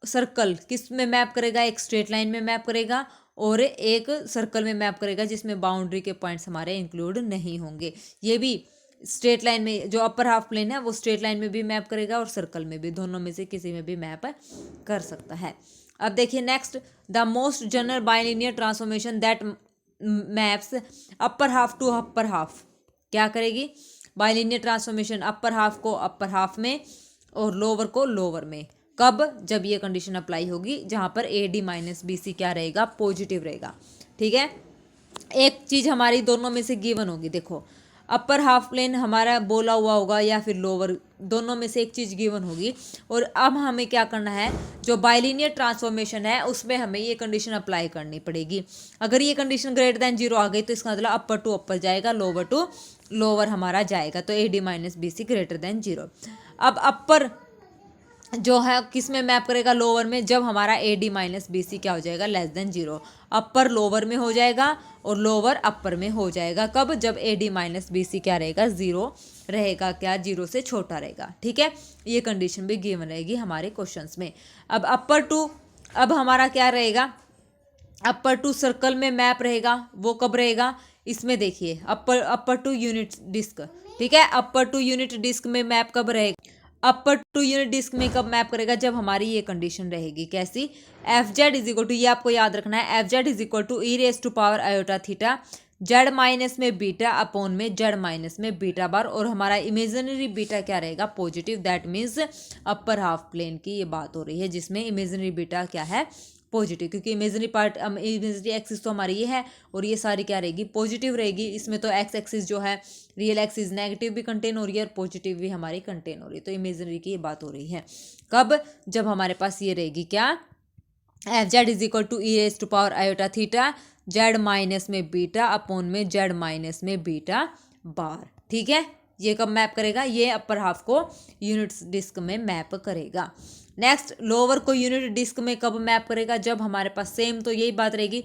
सर्कल किस में मैप करेगा, एक स्ट्रेट लाइन में मैप करेगा और एक सर्कल में मैप करेगा जिसमें बाउंड्री के पॉइंट्स हमारे इंक्लूड नहीं होंगे। ये भी स्ट्रेट लाइन में, जो अपर हाफ प्लेन है वो स्ट्रेट लाइन में भी मैप करेगा और सर्कल में भी, दोनों में से किसी में भी मैप कर सकता है। अब देखिए next, the most general bilinear transformation that maps upper half to upper half, क्या करेगी, बाइलिनियर ट्रांसफॉर्मेशन अपर हाफ को अपर हाफ में और लोअर को लोअर में। कब, जब ये कंडीशन अप्लाई होगी जहां पर AD-BC क्या रहेगा, पॉजिटिव रहेगा। ठीक है, एक चीज हमारी दोनों में से गिवन होगी, देखो अपर हाफ प्लेन हमारा बोला हुआ होगा या फिर लोअर, दोनों में से एक चीज गिवन होगी। और अब हमें क्या करना है, जो बाइलिनियर ट्रांसफॉर्मेशन है उसमें हमें ये कंडीशन अप्लाई करनी पड़ेगी। अगर ये कंडीशन ग्रेटर देन 0 आ गई तो इसका मतलब अपर टू अपर जाएगा, लोअर टू लोअर हमारा जाएगा, तो AD-BC ग्रेटर देन 0। अब अपर जो है किस में मैप करेगा, लोअर में, जब हमारा AD-BC क्या हो जाएगा, लेस देन 0। अपर लोअर में हो जाएगा और लोअर अपर में हो जाएगा, कब, जब AD-BC क्या रहेगा, 0 रहेगा, क्या 0 से छोटा रहेगा। ठीक है, ये कंडीशन भी गिवन रहेगी हमारे क्वेश्चंस में। अब अपर टू, अब हमारा क्या रहेगा, अपर टू सर्कल में मैप रहेगा, वो कब रहेगा, इसमें देखिए अपर टू यूनिट डिस्क। ठीक है, अपर टू यूनिट डिस्क में मैप कब रहेगा, अपर टू यूनिट डिस्क में कब मैप करेगा, जब हमारी ये कंडीशन रहेगी, कैसी, FZ इज इक्वल टू, ये आपको याद रखना है, FZ is equal to e⁻θ z minus में बीटा अपॉन में जेड माइनस में बीटा बार, और हमारा इमेजिनरी बीटा क्या रहेगा, positive. That means upper half plane की ये बात हो रही है जिसमें इमेजिनरी बीटा क्या है, पॉजिटिव, क्योंकि इमेजिनरी पार्ट, इमेजिनरी एक्सिस तो हमारी ये है और ये सारी क्या रहेगी, पॉजिटिव रहेगी। इसमें तो एक्स एक्सिस जो है, रियल एक्सिस नेगेटिव भी कंटेन हो रही है और पॉजिटिव भी हमारी कंटेन हो रही है, तो इमेजिनरी की ये बात हो रही है। कब, जब हमारे पास ये रहेगी क्या, FZ is equal to e⁻θ z minus में बीटा अपॉन में जेड माइनस में बीटा बार। ठीक है, ये कब मैप करेगा, ये अपर हाफ को यूनिट डिस्क में मैप करेगा। नेक्स्ट, लोअर को यूनिट डिस्क में कब मैप करेगा, जब हमारे पास सेम तो यही बात रहेगी,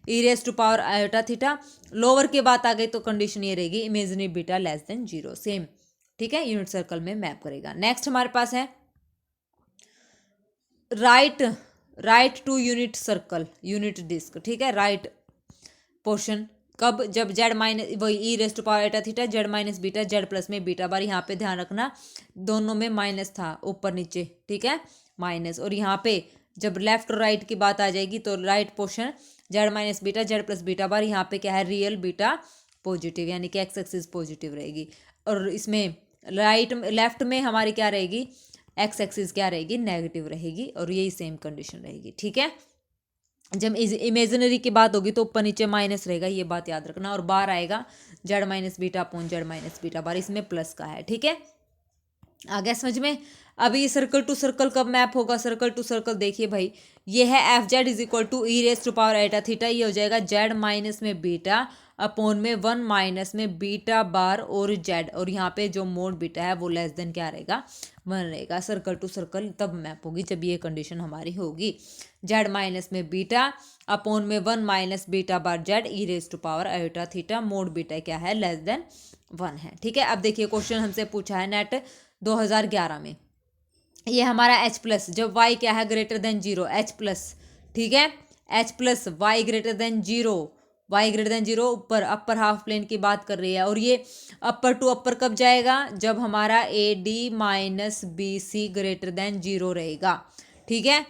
e⁻θ। लोअर की बात आ गई तो कंडीशन ये रहेगी, imaginary beta less than 0, same. ठीक है, यूनिट सर्कल में मैप करेगा। नेक्स्ट हमारे पास है right to unit circle unit disc. ठीक है, राइट पोर्शन कब, जब जेड माइनस, वही e⁻θ z minus beta z plus में बीटा बार। यहाँ पे ध्यान रखना दोनों में माइनस था, ऊपर नीचे, ठीक है, माइनस। और यहाँ पे जब लेफ्ट और राइट की बात आ जाएगी तो right portion z minus beta z plus beta bar, यहाँ पे क्या है, रियल बीटा पॉजिटिव, यानी कि एक्स एक्सिस पॉजिटिव रहेगी। और इसमें लेफ्ट में हमारी क्या रहेगी, एक्स एक्सिस क्या रहेगी, नेगेटिव रहेगी, और यही सेम कंडीशन रहेगी। ठीक है, जब इमेजिनरी की बात होगी तो ऊपर नीचे माइनस रहेगा, ये बात याद रखना। और बार आएगा z minus beta upon z minus beta bar, इसमें प्लस का है। ठीक है, आ गया समझ में। अब ये सर्कल टू सर्कल कब मैप होगा, सर्कल टू सर्कल देखिए भाई, ये है FZ is equal to e⁻θ, ये हो जाएगा जेड माइनस में बीटा अपॉन में 1 माइनस में बीटा बार और जेड, और यहाँ पे जो मोड बीटा है वो लेस देन क्या रहेगा, 1 रहेगा। सर्कल टू सर्कल तब मैप होगी जब ये कंडीशन हमारी होगी, जेड माइनस में बीटा अपॉन में 1 माइनस बीटा बार जेड e⁻θ, मोड बीटा क्या है, लेस देन 1 है। ठीक है, अब देखिए क्वेश्चन हमसे पूछा है नेट 2011 में, ये हमारा H प्लस, जब y क्या है, ग्रेटर देन 0, H प्लस। ठीक है, H plus y greater than 0, y greater than 0 ऊपर अपर हाफ प्लेन की बात कर रही है। और ये अपर टू अपर कब जाएगा, जब हमारा AD-BC ग्रेटर देन 0 रहेगा। ठीक है,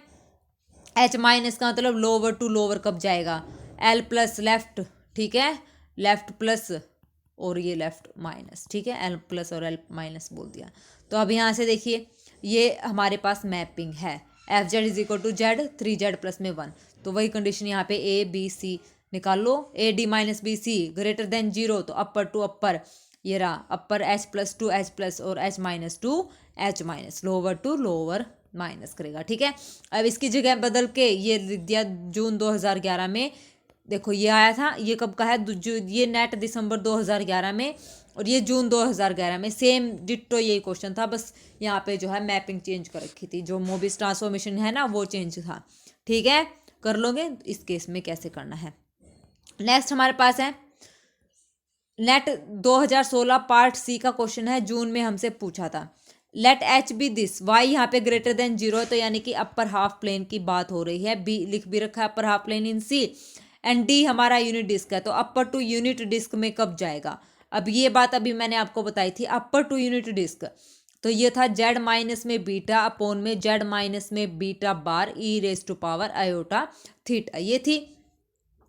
H माइनस का मतलब लोअर टू लोअर कब जाएगा, L प्लस लेफ्ट। ठीक है, लेफ्ट प्लस और ये लेफ्ट माइनस। ठीक है, L प्लस और L माइनस बोल दिया। तो अब यहाँ से देखिए ये हमारे पास मैपिंग है। F Z is equal to z 3z plus में 1, तो वही कंडीशन यहाँ पे ए बी सी निकाल लो। A D minus B c greater than 0, तो अपर टू अपर ये रहा upper h plus to h plus और h minus to h minus, lower to lower minus करेगा। ठीक है, अब इसकी जगह बदल के ये लिख दिया जून 2011 में। देखो ये आया था, ये कब का है, ये नेट दिसंबर 2011 में और ये जून 2011 में, सेम डिट्टो यही क्वेश्चन था, बस यहाँ पे जो है मैपिंग चेंज कर रखी थी, जो मोबिस ट्रांसफॉर्मेशन है ना वो चेंज था। ठीक है, कर लोगे इस केस में कैसे करना है। नेक्स्ट हमारे पास है नेट 2016 पार्ट सी का क्वेश्चन है, जून में हमसे पूछा था। Let H be this, Y यहाँ पे ग्रेटर देन 0, तो यानी कि अपर हाफ प्लेन की बात हो रही है। बी लिख भी रखा है upper half plane in C, and D हमारा यूनिट डिस्क है, तो अपर टू यूनिट डिस्क में कब जाएगा। अब ये बात अभी मैंने आपको बताई थी, अपर टू यूनिट डिस्क, तो ये था जेड माइनस में बीटा अपोन में जेड माइनस में beta bar e raise to power iota theta, ये थी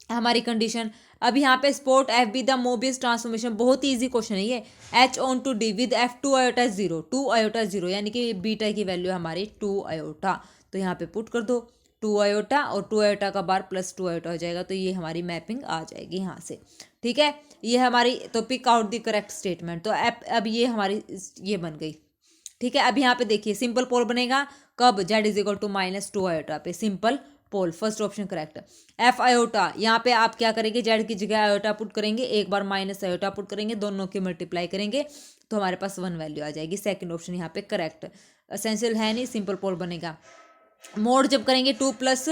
हमारी कंडीशन। अब यहाँ पे sport F be the Mobius transformation, बहुत ही इजी क्वेश्चन है ये। H on to D with F 2 iota 0, 2 iota 0, यानी कि बीटा की वैल्यू हमारी 2 आयोटा, तो यहाँ पे पुट कर दो 2 आयोटा और 2 आयोटा का बार प्लस 2 आयोटा हो जाएगा, तो ये हमारी मैपिंग आ जाएगी यहाँ से। ठीक है, ये हमारी, तो pick out the correct statement, तो अब ये हमारी ये बन गई। ठीक है, अब यहाँ पे देखिए सिंपल पोल बनेगा कब, Z is equal to minus 2 iota पे, simple pole, first option correct. F iota, यहाँ पे आप क्या करेंगे, जेड की जगह आयोटा पुट करेंगे, एक बार माइनस आयोटा पुट करेंगे, दोनों की मल्टीप्लाई करेंगे तो हमारे पास 1 वैल्यू आ जाएगी। सेकंड ऑप्शन यहाँ पे करेक्ट, एसेंशियल है नहीं, सिंपल पोल बनेगा। मोड जब करेंगे 2 प्लस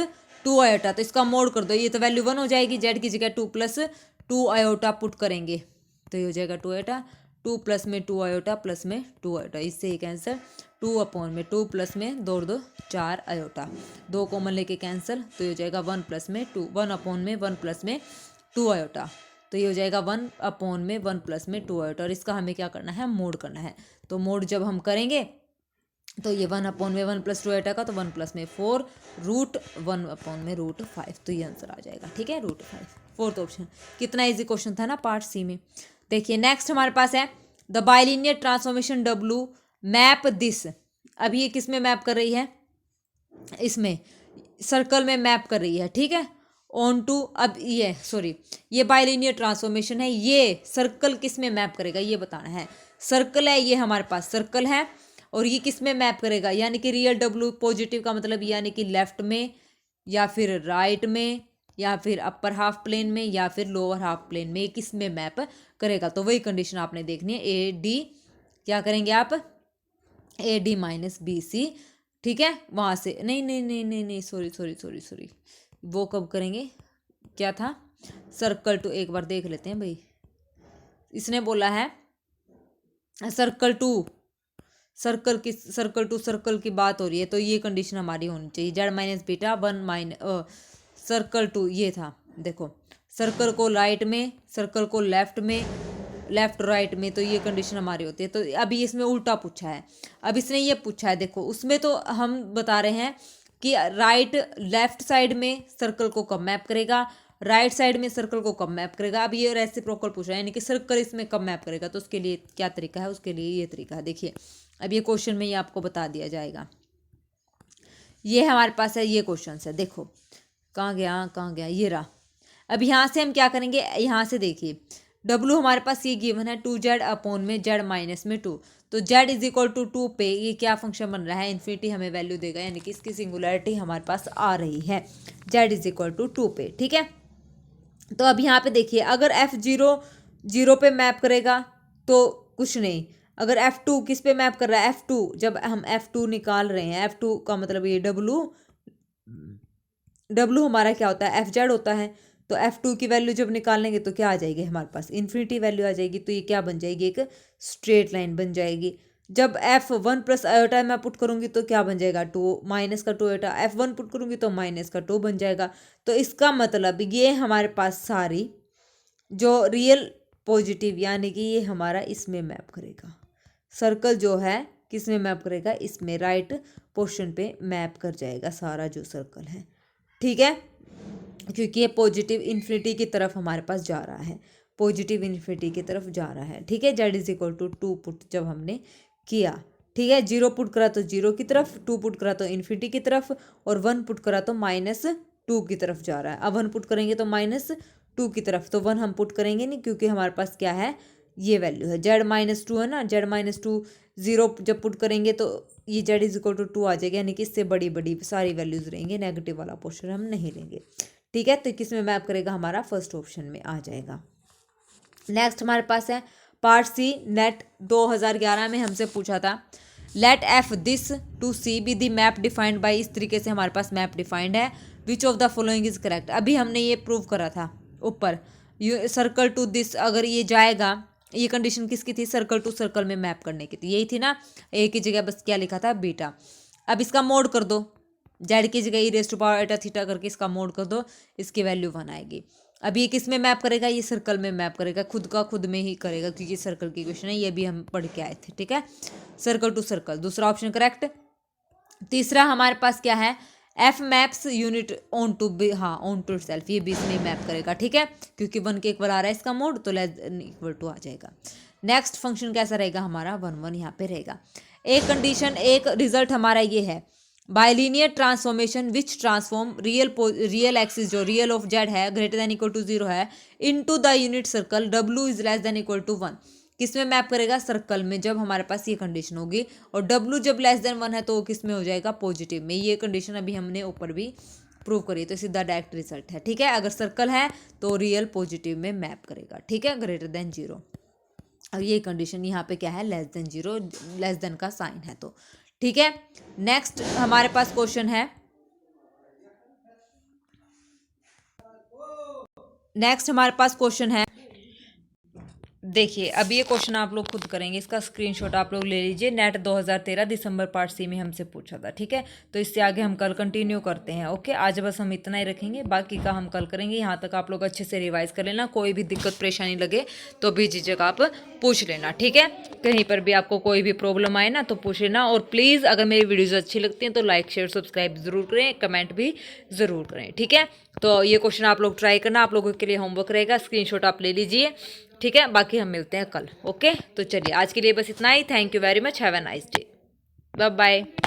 2 आयोटा, तो इसका मोड कर दो, ये तो वैल्यू 1 हो जाएगी। जेड की जगह 2 प्लस 2 आयोटा पुट करेंगे तो ये हो जाएगा 2 आयोटा, 2 प्लस में 2 आयोटा प्लस में 2 आयोटा, इससे ही कैंसर 2 अपॉन में 2 प्लस में 2 2 4 आयोटा, 2 कॉमन लेके कैंसिल, तो ये हो जाएगा 1 प्लस में 2, 1 अपॉन में 1 प्लस में 2 आयोटा, तो ये हो जाएगा 1 अपॉन में 1 प्लस में 2 आयोटा, और इसका हमें क्या करना है, मोड करना है। तो मोड जब हम करेंगे तो ये 1 अपॉन में 1 प्लस 2 आयोटा का, तो 1 प्लस में 4 रूट 1 अपॉन में रूट 5, तो ये आंसर आ जाएगा। ठीक है, रूट 5, फोर्थ ऑप्शन। कितना इजी क्वेश्चन था ना पार्ट सी में। देखिए नेक्स्ट हमारे पास है the bilinear transformation W map this. अब ये किस में मैप कर रही है, इसमें सर्कल में मैप कर रही है। ठीक है, ऑन टू, अब ये बाइलिनियर ट्रांसफॉर्मेशन है, ये सर्कल किस में मैप करेगा ये बताना है। सर्कल है, ये हमारे पास सर्कल है, और ये किस में मैप करेगा, यानी कि रियल डब्लू पॉजिटिव का मतलब यानी कि लेफ्ट में या फिर राइट में या फिर अपर हाफ प्लेन में या फिर लोअर हाफ प्लेन में, किस में मैप करेगा। तो वही कंडीशन आपने देखनी है, ए डी क्या करेंगे आप, A D minus B C. ठीक है, वहाँ से नहीं नहीं नहीं नहीं नहीं सॉरी, वो कब करेंगे, क्या था, सर्कल टू, एक बार देख लेते हैं भाई। इसने बोला है सर्कल टू सर्कल की बात हो रही है, तो ये कंडीशन हमारी होनी चाहिए, z minus beta 1 minus circle to, ये था। देखो सर्कल को राइट में, सर्कल को लेफ्ट में, लेफ्ट राइट में, तो ये कंडीशन हमारी होती है। तो अभी इसमें उल्टा पूछा है, अब इसने ये पूछा है, देखो उसमें तो हम बता रहे हैं कि राइट लेफ्ट साइड में सर्कल को कब मैप करेगा, राइट साइड में सर्कल को कब मैप करेगा। अब ये रेसिप्रोकल पूछ रहा है, यानी कि सर्कल इसमें कब मैप करेगा, तो उसके लिए क्या तरीका है, उसके लिए ये तरीका है। देखिए अब ये क्वेश्चन में ये आपको बता दिया जाएगा, ये हमारे पास है, ये क्वेश्चन है। देखो कहाँ गया, ये रहा। अब यहाँ से हम क्या करेंगे, यहाँ से देखिए W हमारे पास ये गिवन है 2z अपॉन में z माइनस में 2, तो z इज इक्वल टू 2 पे ये क्या फंक्शन बन रहा है, इन्फिनिटी हमें वैल्यू देगा, यानी कि इसकी सिंगुलरिटी हमारे पास आ रही है, z इज इक्वल टू 2 पे। ठीक है, तो अब यहाँ पे देखिए अगर f0 0 पे मैप करेगा तो कुछ नहीं, अगर f2 किस पे मैप कर रहा है, f2 जब हम f2 निकाल रहे हैं, f2 का मतलब ये W हमारा क्या होता है, fz होता है, तो f2 की वैल्यू जब निकालेंगे तो क्या आ जाएगी हमारे पास, इन्फिनिटी वैल्यू आ जाएगी, तो ये क्या बन जाएगी, एक स्ट्रेट लाइन बन जाएगी। जब f1 प्लस आयोटा मैं पुट करूंगी तो क्या बन जाएगा, 2 माइनस का 2 आयोटा, f1 पुट करूंगी तो माइनस का 2 बन जाएगा। तो इसका मतलब ये हमारे पास सारी जो रियल पॉजिटिव, यानी कि ये हमारा इसमें मैप करेगा, सर्कल जो है किस में मैप करेगा, इसमें राइट पोर्शन पे मैप कर जाएगा सारा जो सर्कल है। ठीक है, क्योंकि ये पॉजिटिव इन्फिनिटी की तरफ हमारे पास जा रहा है, पॉजिटिव इन्फिनिटी की तरफ जा रहा है। ठीक है, Z is equal to 2 put जब हमने किया ठीक है। 0 पुट करा तो 0 की तरफ, 2 पुट करा तो इन्फिनिटी की तरफ, और 1 पुट करा तो -2 की तरफ जा रहा है। अब 1 पुट करेंगे तो -2 की तरफ, तो 1 हम पुट करेंगे नहीं क्योंकि हमारे पास क्या है, ये वैल्यू है z-2 है ना। z-2 0 जब पुट करेंगे तो ये z=2 आ जाएगा, यानी कि इससे बड़ी बड़ी सारी वैल्यूज रहेंगे, नेगेटिव वाला पोर्शन हम नहीं लेंगे। ठीक है, तो किस में मैप करेगा, हमारा फर्स्ट ऑप्शन में आ जाएगा। नेक्स्ट हमारे पास है पार्ट सी, नेट 2011 में हमसे पूछा था, let F this to C be the map defined by, इस तरीके से हमारे पास मैप डिफाइंड है, which of the following is correct. अभी हमने ये प्रूव करा था ऊपर, सर्कल टू दिस अगर ये जाएगा, ये कंडीशन किसकी थी, सर्कल टू सर्कल में मैप करने की थी, यही थी ना। ए की जगह बस क्या लिखा था, बीटा। अब इसका मोड कर दो, जेड की जगह e⁻θ करके इसका मोड कर दो, इसकी वैल्यू 1 आएगी। अब ये किस में मैप करेगा, ये सर्कल में मैप करेगा, खुद का खुद में ही करेगा क्योंकि सर्कल की क्वेश्चन है, ये भी हम पढ़ के आए थे। ठीक है, सर्कल टू सर्कल, दूसरा ऑप्शन करेक्ट। तीसरा हमारे पास क्या है, F maps unit on to B, हाँ ऑन टू इटसेल्फ, ये भी इसमें मैप करेगा। ठीक है, क्योंकि 1 के इक्वल आ रहा है इसका मोड, तो =2 आ जाएगा। नेक्स्ट फंक्शन कैसा रहेगा हमारा, 1 यहाँ पे रहेगा। एक कंडीशन, एक रिजल्ट हमारा ये है, bilinear transformation which transform real axis जो रियल ऑफ जेड है ग्रेटर देन इक्वल टू 0 है into the unit circle w is less than equal to 1। किस में मैप करेगा, सर्कल में, जब हमारे पास ये कंडीशन होगी, और w जब लेस देन 1 है तो वो किस में हो जाएगा, पॉजिटिव में। ये कंडीशन अभी हमने ऊपर भी प्रूव करी, तो सीधा डायरेक्ट रिजल्ट है। ठीक है, अगर सर्कल है तो रियल पॉजिटिव में मैप करेगा। ठीक है, ग्रेटर देन 0। अब ये कंडीशन यहाँ पे क्या है, लेस देन 0, लेस देन का साइन है तो। ठीक है, नेक्स्ट हमारे पास क्वेश्चन है, नेक्स्ट हमारे पास क्वेश्चन है, देखिए अब ये क्वेश्चन आप लोग खुद करेंगे, इसका स्क्रीनशॉट आप लोग ले लीजिए। नेट 2013 दिसंबर पार्ट सी में हमसे पूछा था। ठीक है, तो इससे आगे हम कल कंटिन्यू करते हैं। ओके, आज बस हम इतना ही रखेंगे, बाकी का हम कल करेंगे। यहाँ तक आप लोग अच्छे से रिवाइज कर लेना, कोई भी दिक्कत परेशानी लगे तो भी झिझक आप पूछ लेना। ठीक है, कहीं पर भी आपको कोई भी प्रॉब्लम आए ना तो पूछ लेना, और प्लीज़ अगर मेरी वीडियोज़ अच्छी लगती हैं तो लाइक शेयर सब्सक्राइब ज़रूर करें, कमेंट भी ज़रूर करें। ठीक है, तो ये क्वेश्चन आप लोग ट्राई करना, आप लोगों के लिए होमवर्क रहेगा, स्क्रीनशॉट आप ले लीजिए। ठीक है, बाकी हम मिलते हैं कल। ओके, तो चलिए आज के लिए बस इतना ही। Thank you very much, have a nice day, bye bye.